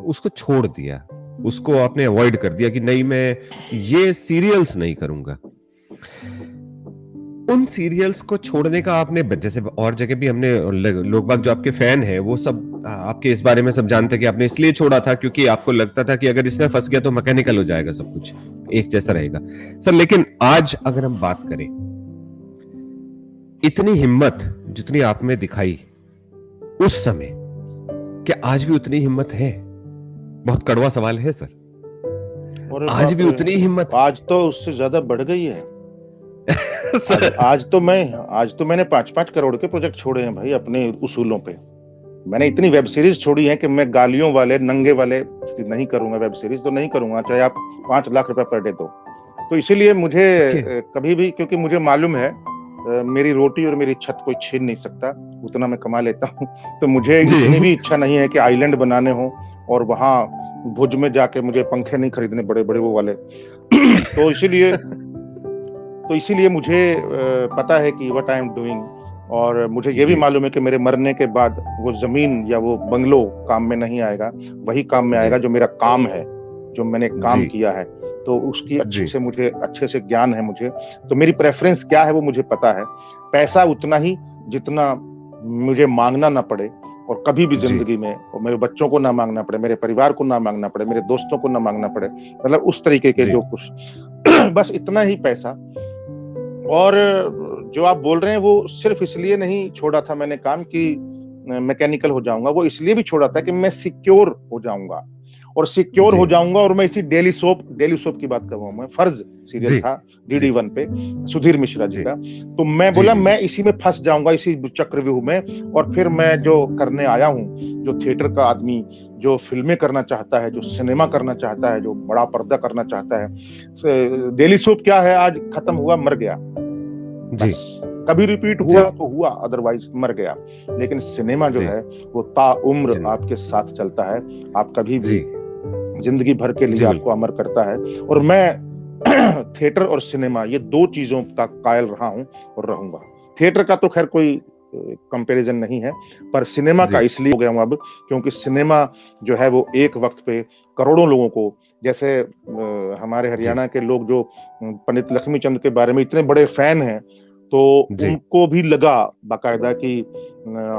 उसको छोड़ दिया, उसको आपने अवॉइड कर दिया कि नहीं मैं ये सीरियल्स नहीं करूंगा। उन सीरियल्स को छोड़ने का आपने, जैसे और जगह भी हमने लोग बाग जो आपके फैन हैं वो सब आपके इस बारे में सब जानते हैं कि आपने इसलिए छोड़ा था क्योंकि आपको लगता था कि अगर इसमें फंस गया तो मैकेनिकल हो जाएगा, सब कुछ एक जैसा रहेगा। सर लेकिन आज अगर हम बात करें, इतनी हिम्मत जितनी आप में दिखाई उस समय, क्या आज भी उतनी हिम्मत है? बहुत कड़वा सवाल है सर। और आज बाप भी रे, उतनी हिम्मत आज तो उससे ज्यादा बढ़ गई है। सर आज तो मैंने 5-5 करोड़ के प्रोजेक्ट छोड़े हैं भाई, अपने उसूलों पे। मैंने इतनी वेब सीरीज छोड़ी है कि मैं गालियों वाले नंगे वाले नहीं करूंगा, वेब सीरीज तो नहीं करूंगा, चाहे आप 5 लाख रुपए पर डे दो। तो इसीलिए मुझे ओके कभी भी, क्योंकि मुझे मालूम है मेरी रोटी और मेरी छत कोई छीन नहीं सकता, उतना मैं कमा लेता हूँ। तो मुझे इतनी जी भी इच्छा नहीं है कि आइलैंड बनाने हो और वहां भुज में जाके मुझे पंखे नहीं खरीदने बड़े बड़े वो वाले। तो इसीलिए मुझे पता है कि व्हाट आई एम डूइंग। और मुझे ये भी जी मालूम है कि मेरे मरने के बाद वो जमीन या वो बंगलो काम में नहीं आएगा, वही काम में जी आएगा जो मेरा काम है, जो मैंने काम जी किया है। तो उसकी जी अच्छे से ज्ञान है मुझे। तो मेरी प्रेफरेंस क्या है वो मुझे पता है। पैसा उतना ही जितना मुझे मांगना ना पड़े, और कभी भी जी जिंदगी में, और मेरे बच्चों को ना मांगना पड़े, मेरे परिवार को ना मांगना पड़े, मेरे दोस्तों को ना मांगना पड़े, मतलब उस तरीके के जी जो कुछ बस इतना ही पैसा। और जो आप बोल रहे हैं वो सिर्फ इसलिए नहीं छोड़ा था मैंने काम कि मैकेनिकल हो जाऊंगा, वो इसलिए भी छोड़ा था कि मैं सिक्योर हो जाऊंगा। और सिक्योर जी हो जाऊंगा, और मैं इसी डेली सोप की बात कर रहा हूं, मैं फर्ज सीरियल जी था जी DD1 पे, सुधीर मिश्रा जी जी का। तो मैं जी बोला जी मैं इसी में फंस जाऊंगा, इसी चक्रव्यूह में। और फिर मैं जो करने आया हूं, जो थिएटर का आदमी, जो फिल्में करना चाहता है, जो सिनेमा करना चाहता है, जो बड़ा पर्दा करना चाहता है, डेली सोप क्या है, आज खत्म हुआ, मर गया, जी बस। कभी रिपीट जी हुआ तो हुआ, अदरवाइज मर गया। लेकिन सिनेमा जो जी है वो ताउम्र जी आपके साथ चलता है। आप कभी भी जी जिंदगी भर के लिए जी आपको बिल्कुल अमर करता है। और मैं थिएटर और सिनेमा, ये 2 चीजों का कायल रहा हूं और रहूंगा। थिएटर का तो खैर कोई कंपैरिजन नहीं है, पर सिनेमा का जी इसलिए हो गया हूं अब, क्योंकि सिनेमा जो है वो एक वक्त पे करोड़ों लोगों को, जैसे हमारे जी हरियाणा के लोग जो पंडित लक्ष्मीचंद के बारे में इतने बड़े फैन हैं, तो जी उनको भी लगा बाकायदा कि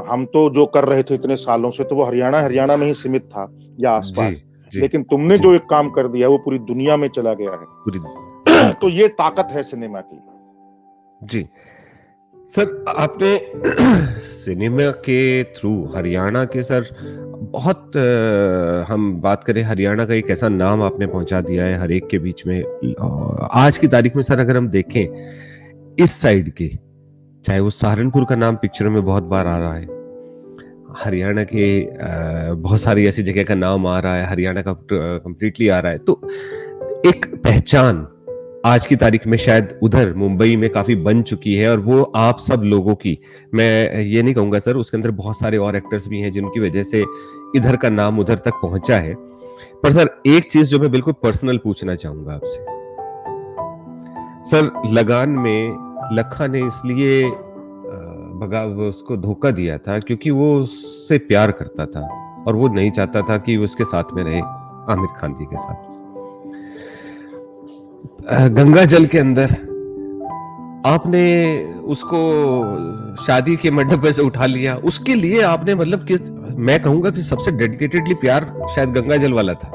हम तो जो कर रहे थे इतने सालों से, तो वो हरियाणा में ही सीमित था या जी आसपास। जी लेकिन तुमने जी जो एक काम कर दिया वो पूरी दुनिया में चला गया पूरी है। तो बिल्कुल ये ताकत है सिनेमा की। जी सर। आपने सिनेमा के थ्रू हरियाणा के सर बहुत हम बात करें, हरियाणा का एक ऐसा नाम आपने पहुंचा दिया है हर एक के बीच में। आज की तारीख में सर अगर हम देखें इस साइड के, चाहे वो सहारनपुर का नाम पिक्चरों में बहुत बार आ रहा है, हरियाणा के बहुत सारी ऐसी जगह का नाम आ रहा है, हरियाणा का कंप्लीटली आ रहा है, तो एक पहचान आज की तारीख में शायद उधर मुंबई में काफी बन चुकी है। और वो आप सब लोगों की, मैं ये नहीं कहूंगा सर, उसके अंदर बहुत सारे और एक्टर्स भी हैं जिनकी वजह से इधर का नाम उधर तक पहुंचा है। पर सर एक चीज जो मैं बिल्कुल पर्सनल पूछना चाहूंगा आपसे, सर लगान में लखा ने इसलिए उसको धोखा दिया था क्योंकि वो उससे प्यार करता था और वो नहीं चाहता था कि उसके साथ में रहे आमिर खान जी के साथ। गंगा जल के अंदर आपने उसको शादी के मंडप पे से उठा लिया, उसके लिए आपने मतलब कि मैं कहूंगा कि सबसे डेडिकेटेडली प्यार शायद गंगा जल वाला था।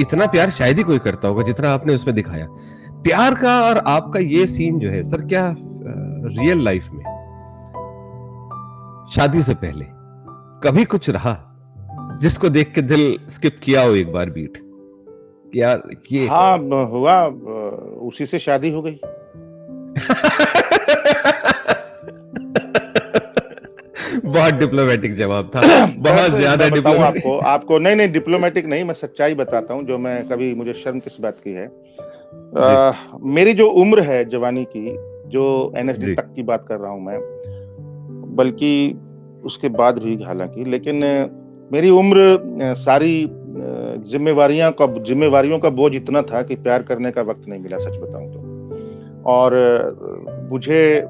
इतना प्यार शायद ही कोई करता होगा जितना आपने उसमें दिखाया प्यार का। और आपका ये सीन जो है सर, क्या रियल लाइफ में शादी से पहले कभी कुछ रहा जिसको देख के दिल स्किप किया हो एक बार बीट कि यार ये हाँ हुआ, उसी से शादी हो गई। बहुत डिप्लोमेटिक जवाब था, बहुत ज्यादा डिप्लोमेटिक। आपको नहीं डिप्लोमेटिक नहीं, मैं सच्चाई बताता हूँ जो मैं कभी मुझे शर्म किस बात की है। मेरी जो उम्र है जवानी की, जो एनएसडी तक की बात कर रहा हूँ मैं, बल्कि उसके बाद भी हालांकि, लेकिन मेरी उम्र सारी जिम्मेवारियों का बोझ इतना था कि प्यार करने का वक्त नहीं मिला, सच बताऊं तो। और मुझे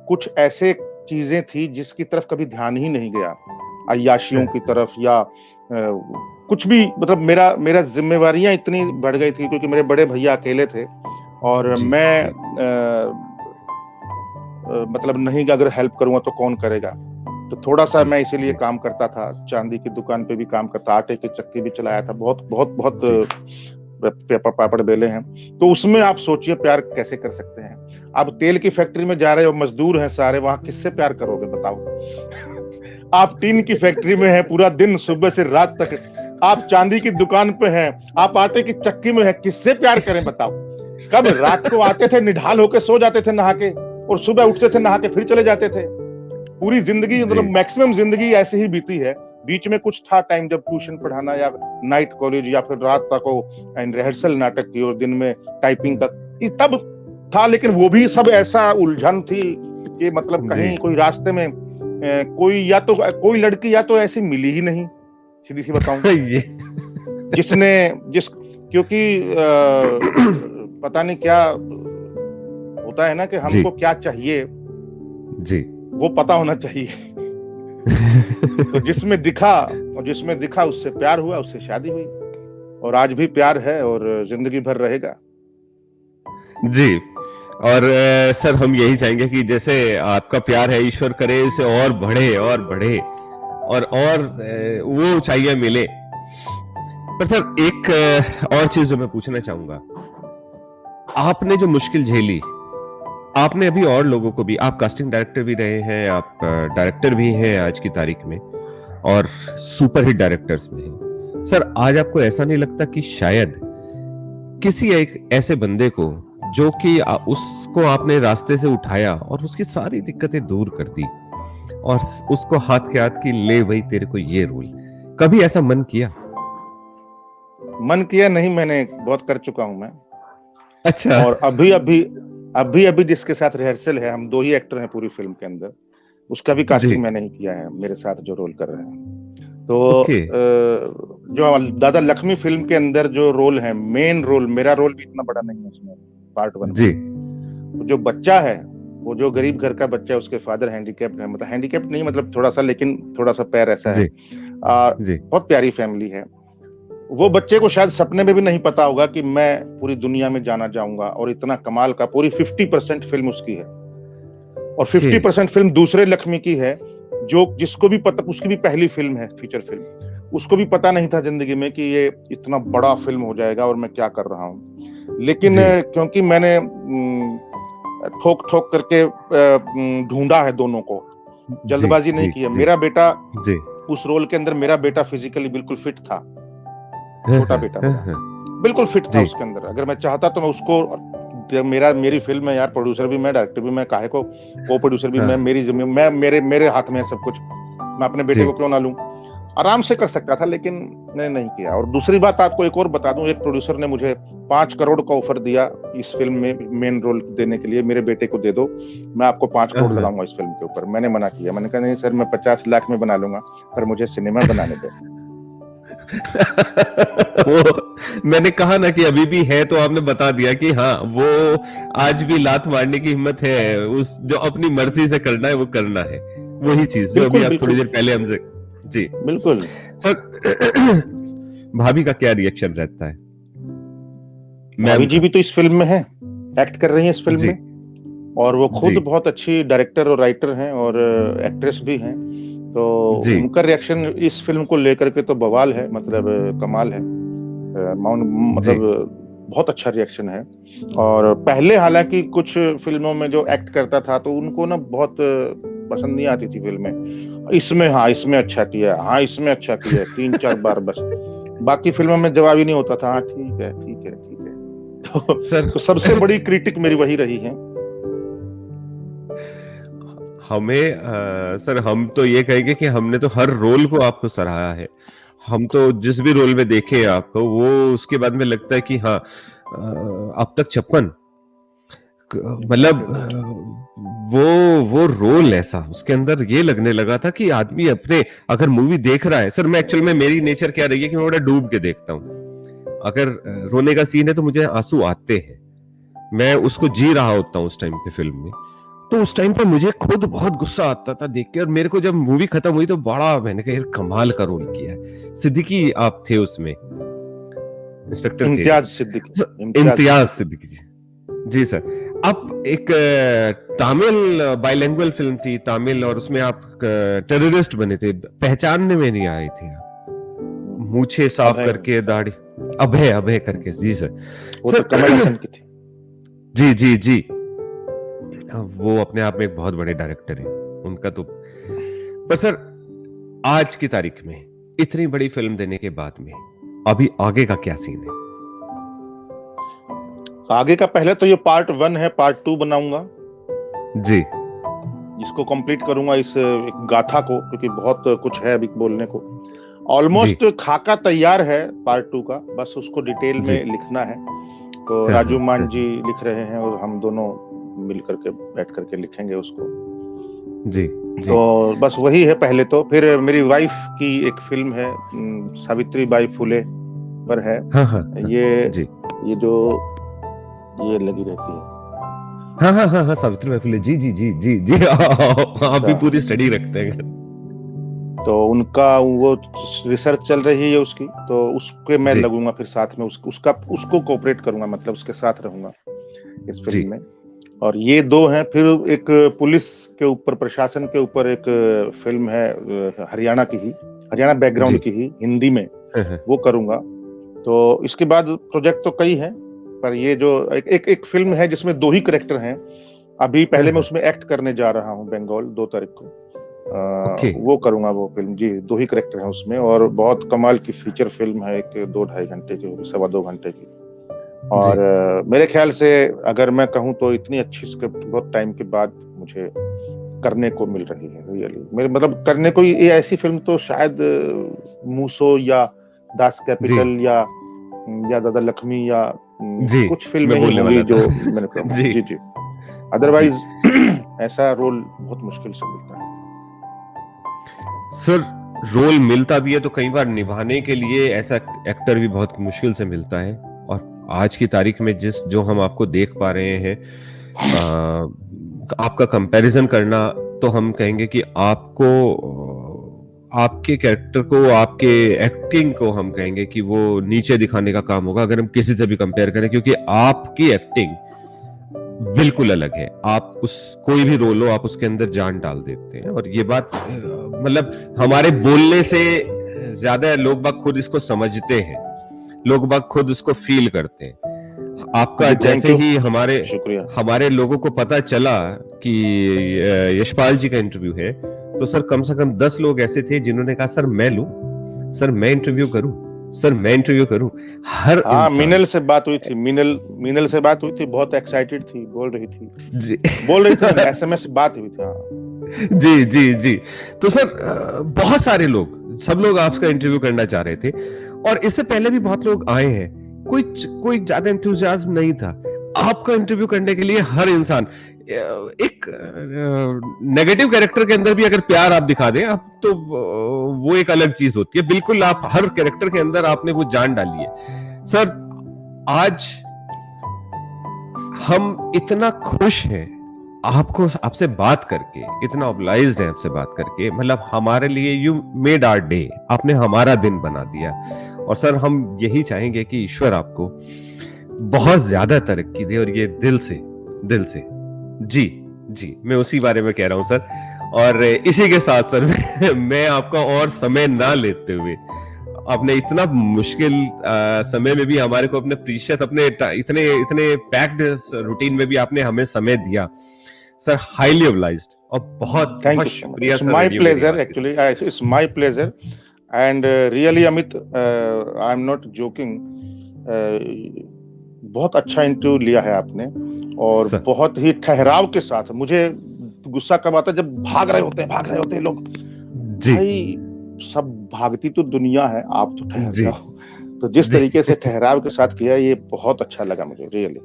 कुछ ऐसे चीजें थी जिसकी तरफ कभी ध्यान ही नहीं गया, अय्याशियों की तरफ या कुछ भी, मतलब मेरा जिम्मेवारियां इतनी बढ़ गई थी क्योंकि मेरे बड़े भैया अकेले थे और मैं मतलब नहीं, अगर हेल्प करूंगा तो कौन करेगा, तो थोड़ा सा मैं इसीलिए काम करता था, चांदी की दुकान पे भी काम करता, आटे की चक्की भी चलाया था, बहुत बहुत बहुत पेपर पापड़ बेले हैं। तो उसमें आप सोचिए प्यार कैसे कर सकते हैं। आप तेल की फैक्ट्री में जा रहे हो, मजदूर हैं सारे, वहां किससे प्यार करोगे बताओ। आप टीन की फैक्ट्री में हैं, पूरा दिन सुबह से रात तक। आप चांदी की दुकान पे हैं, आप आटे की चक्की में हैं, किससे प्यार करें बताओ। कब रात को आते थे, निढाल होके सो जाते थे नहा के, और सुबह उठते थे नहा के फिर चले जाते थे। पूरी जिंदगी, मतलब मैक्सिमम जिंदगी ऐसे ही बीती है। बीच में कुछ था टाइम जब ट्यूशन पढ़ाना या नाइट कॉलेज या फिर रात तक रिहर्सल नाटक की और दिन में टाइपिंग तक, तब था, लेकिन वो भी सब ऐसा उलझन थी कि मतलब कहीं कोई रास्ते में कोई लड़की या तो ऐसी मिली ही नहीं, सीधी सी बताऊं, क्योंकि पता नहीं क्या होता है ना कि हमको क्या चाहिए जी वो पता होना चाहिए। तो जिसमें दिखा उससे प्यार हुआ, उससे शादी हुई, और आज भी प्यार है और जिंदगी भर रहेगा। जी। और सर हम यही चाहेंगे कि जैसे आपका प्यार है, ईश्वर करे इसे और बढ़े और बढ़े और वो ऊंचाइयां मिले। पर सर एक और चीज जो मैं पूछना चाहूंगा, आपने जो मुश्किल झेली, आपने अभी और लोगों को भी, आप कास्टिंग डायरेक्टर भी रहे हैं, आप डायरेक्टर भी हैं आज की तारीख में और सुपरहिट डायरेक्टर्स में हैं। सर आज आपको ऐसा नहीं लगता कि शायद किसी एक ऐसे बंदे को जो कि उसको आपने रास्ते से उठाया और उसकी सारी दिक्कतें दूर कर दी और उसको हाथ के हाथ की ले भाई तेरे को ये रोल, कभी ऐसा मन किया? नहीं, मैंने बहुत कर चुका हूं मैं। अच्छा। और अभी जिसके साथ रिहर्सल है, हम 2 ही एक्टर हैं पूरी फिल्म के अंदर, उसका भी कास्टिंग मैंने ही किया है, मेरे साथ जो रोल कर रहे हैं। तो जो दादा लक्ष्मी फिल्म के अंदर जो रोल है, मेन रोल, मेरा रोल भी इतना बड़ा नहीं है उसमें, पार्ट 1 जी। जो बच्चा है, वो जो गरीब घर का बच्चा है, उसके फादर हैंडीकैप्ड है, मतलब हैंडीकैप्ड नहीं, मतलब थोड़ा सा, लेकिन थोड़ा सा पैर ऐसा है, बहुत प्यारी फैमिली है। वो बच्चे को शायद सपने में भी नहीं पता होगा कि मैं पूरी दुनिया में जाना चाहूंगा, और इतना कमाल का, पूरी 50% फिल्म उसकी है और 50% फिल्म दूसरे लक्ष्मी की है, जिसको भी पता, उसकी भी पहली फिल्म है, फीचर फिल्म, उसको भी पता नहीं था जिंदगी में कि ये इतना बड़ा फिल्म हो जाएगा और मैं क्या कर रहा हूँ। लेकिन क्योंकि मैंने ठोक करके ढूंढा है दोनों को, जल्दबाजी नहीं की है। मेरा बेटा उस रोल के अंदर, मेरा बेटा फिजिकली बिल्कुल फिट था, छोटा बेटा बिल्कुल फिट था उसके अंदर। अगर मैं चाहता तो मैं उसको, मेरी फिल्म है यार, प्रोड्यूसर भी मैं, डायरेक्टर भी मैं, काहे को को प्रोड्यूसर भी मैं, मेरे हाथ में है सब कुछ, मैं अपने बेटे को क्यों ना लूं, आराम से कर सकता था, लेकिन मैंने नहीं किया। और दूसरी बात आपको एक और बता दूं, एक प्रोड्यूसर ने मुझे 5 करोड़ का ऑफर दिया इस फिल्म में मेन रोल देने के लिए, मेरे बेटे को दे दो, मैं आपको 5 करोड़ लगाऊंगा इस फिल्म के ऊपर। मैंने मना किया, मैंने कहा नहीं सर, मैं 50 लाख में बना लूंगा, पर मुझे सिनेमा बनाने दो। वो मैंने कहा ना कि अभी भी है, तो आपने बता दिया कि हाँ, वो आज भी लात मारने की हिम्मत है, उस जो अपनी मर्जी से करना है वो करना है, वही चीज जो अभी बिल्कुल आप थोड़ी बिल्कुल देर पहले हमसे। जी बिल्कुल। सर, भाभी का क्या रिएक्शन रहता है, भाभी मैम जी का? भी तो इस फिल्म में है, एक्ट कर रही हैं इस फिल्म जी में, और वो खुद जी बहुत अच्छी डायरेक्टर और राइटर हैं और एक्ट्रेस भी हैं। तो जी उनका रिएक्शन इस फिल्म को लेकर के तो बवाल है, मतलब कमाल है। माउंट, जी। मतलब बहुत अच्छा रिएक्शन है। और पहले हालांकि कुछ फिल्मों में जो एक्ट करता था तो उनको ना बहुत पसंद नहीं आती थी फिल्में। इसमें हाँ, इसमें अच्छा किया, हाँ इसमें अच्छा किया, 3-4 बार बस। बाकी फिल्मों में जवाब ही नहीं होता था, हाँ ठीक है ठीक है ठीक है। सर, तो सबसे बड़ी क्रिटिक मेरी वही रही है। हमें सर, हम तो ये कहेंगे कि हमने तो हर रोल को आपको सराहा है। हम तो जिस भी रोल में देखे आपको, वो उसके बाद में लगता है कि हाँ, अब तक 56, मतलब एग्जैक्टली। वो रोल ऐसा उसके अंदर ये लगने लगा था कि आदमी अपने, अगर मूवी देख रहा है, सर मैं एक्चुअल में, मेरी नेचर क्या रही है कि मैं बड़ा डूब के देखता हूँ। अगर रोने का सीन है तो मुझे आंसू आते हैं, मैं उसको जी रहा होता हूँ उस टाइम पे फिल्म में। तो उस टाइम पे मुझे खुद बहुत गुस्सा आता था देख के, और मेरे को जब मूवी खत्म हुई तो बड़ा, मैंने कहा यार कमाल का रोल किया है। सिद्दीकी आप थे उसमें, इंस्पेक्टर थे इम्तियाज सिद्दीकी। इम्तियाज इम्तियाज सिद्दीकी। सिद्दीकी जी। जी सर। अब एक तमिल बाइलिंगुअल फिल्म थी, तमिल, और उसमें आप टेररिस्ट बने थे, पहचानने में नहीं आए थे आप, मूछे साफ अभय। करके, दाढ़ी, अभय, अभय करके। जी सर। वो तो कमल सर हसन की थी। जी जी जी, वो अपने आप में एक बहुत बड़े डायरेक्टर हैं उनका तो। पर सर, आज की तारीख में इतनी बड़ी फिल्म देने के बाद में अभी आगे का क्या सीन है? आगे का पहले तो ये पार्ट 1 है, पार्ट 2 बनाऊंगा, जी जिसको कंप्लीट करूंगा इस एक गाथा को, क्योंकि बहुत कुछ है अभी बोलने को। जी ऑलमोस्ट खाका तैयार है पार्ट 2 का, बस उसको डिटेल जी। में लिखना है। तो हाँ, हाँ, राजू मान हाँ, जी लिख रहे हैं और हम दोनों मिल करके बैठ करके लिखेंगे उसको। जी तो जी। बस वही है पहले तो। फिर मेरी वाइफ की एक फिल्म है, सावित्री बाई फुले पर है। हाँ हाँ हाँ। ये जी ये जो ये लगी रहती है। हाँ हाँ हाँ हाँ, सावित्री बाई फुले, जी जी जी जी जी। आप भी अच्छा, पूरी स्टडी रखते हैं। तो उनका वो रिसर्च चल रही है उसकी, तो उसके मैं जी लगूंगा फिर साथ में, उसको कोऑपरेट करूंगा, मतलब उसके साथ रहूंगा इस जी। फिल्म में। और ये दो हैं। फिर एक पुलिस के ऊपर, प्रशासन के ऊपर एक फिल्म है, हरियाणा की ही, हरियाणा बैकग्राउंड जी। की ही, हिंदी में, हाँ, हाँ, वो करूंगा। तो इसके बाद प्रोजेक्ट तो कई हैं, पर ये जो एक फिल्म है जिसमें 2 ही करेक्टर हैं। अभी हाँ, पहले मैं हाँ, उसमें एक्ट करने जा रहा हूँ, बंगाल, 2 तारीख को। ओके। वो करूंगा वो फिल्म जी। 2 ही करेक्टर हैं उसमें, और बहुत कमाल की फीचर फिल्म है, एक 2-2.5 घंटे की होगी, 2.25 घंटे की। जी और मेरे ख्याल से अगर मैं कहूँ तो इतनी अच्छी स्क्रिप्ट बहुत टाइम के बाद मुझे करने को मिल रही है, रियली। मेरे मतलब करने को, ये ऐसी फिल्म तो शायद मूसो या दास जी कैपिटल या दादा लक्ष्मी या जी, कुछ मैं फिल्में ही बोलने होंगी वाला था। जो मैंने कहा। जी जी जी। जी। अदरवाइज ऐसा रोल बहुत मुश्किल से मिलता है। सर, रोल मिलता भी है तो कई बार निभाने के लिए ऐसा एक्टर भी बहुत मुश्किल से मिलता है। और आज की तारीख में जिस जो हम आपको देख पा रहे हैं, आपका कंपैरिजन करना, तो हम कहेंगे कि आपको, आपके कैरेक्टर को, आपके एक्टिंग को हम कहेंगे कि वो नीचे दिखाने का काम होगा अगर हम किसी से भी कंपेयर करें, क्योंकि आपकी एक्टिंग बिल्कुल अलग है। आप उस, कोई भी रोल हो, आप उसके अंदर जान डाल देते हैं। और ये बात मतलब हमारे बोलने से ज्यादा लोग बाग खुद इसको समझते हैं, लोग बाग खुद उसको फील करते हैं। आपका जी थैंक जैसे यू, ही हमारे शुक्रिया। हमारे लोगों को पता चला कि यशपाल जी का इंटरव्यू है, तो सर कम से कम 10 लोग ऐसे थे जिन्होंने कहा सर मैं लूं, सर मैं इंटरव्यू करूं, सर मैं इंटरव्यू करूं। हर हाँ, इंसान। मीनल से बात हुई थी, मीनल मीनल से बात हुई थी, बहुत एक्साइटेड थी, जी बोल रही थी, एसएमएस से बात हुई थी। हाँ। जी जी जी। तो सर बहुत सारे लोग, सब लोग आपका इंटरव्यू करना चाह रहे थे, और इससे पहले भी बहुत लोग आए हैं, कोई कोई ज्यादा इंथुजियाज्म नहीं था आपका इंटरव्यू करने के लिए। हर इंसान, एक नेगेटिव कैरेक्टर के अंदर भी अगर प्यार आप दिखा दें आप, तो वो एक अलग चीज होती है। बिल्कुल आप हर कैरेक्टर के अंदर आपने वो जान डाली है। सर, आज हम इतना खुश हैं आपको, आपसे बात करके, इतना ऑब्लाइज्ड है आपसे बात करके, मतलब हमारे लिए यू मेड आवर डे, आपने हमारा दिन बना दिया। और सर, हम यही चाहेंगे कि ईश्वर आपको बहुत ज्यादा तरक्की दे, और ये दिल से जी जी, मैं उसी बारे में कह रहा हूं सर। और इसी के साथ सर मैं आपका और समय ना लेते हुए, आपने इतना मुश्किल समय में भी हमारे को अपने प्रीशियस, अपने इतने इतने पैक्ड रूटीन में भी आपने हमें समय दिया सर। हाईली ऑब्लाइज्ड, और बहुत बहुत शुक्रिया sir. My pleasure, actually it's my pleasure. And really Amit, I am not joking, बहुत अच्छा इंटरव्यू लिया है आपने, और बहुत ही ठहराव के साथ। मुझे गुस्सा कब आता है जब भाग रहे होते हैं लोग। भाई, सब भागती तो दुनिया है, आप तो ठहर जाओ। तो जिस तरीके से ठहराव के साथ किया, ये बहुत अच्छा लगा मुझे, really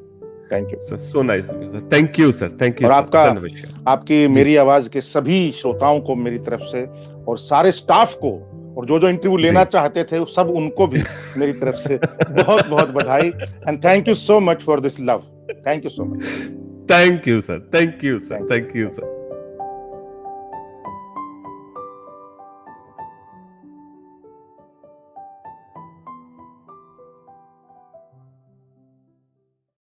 thank you sir. So nice sir, thank you sir, thank you. और आपकी मेरी आवाज के सभी श्रोताओं को मेरी तरफ से, और सारे स्टाफ को, और जो इंटरव्यू लेना चाहते थे सब उनको भी मेरी तरफ से बहुत बहुत बधाई। And thank you so much for this love. Thank you so much. Thank you sir, thank you sir, thank you sir.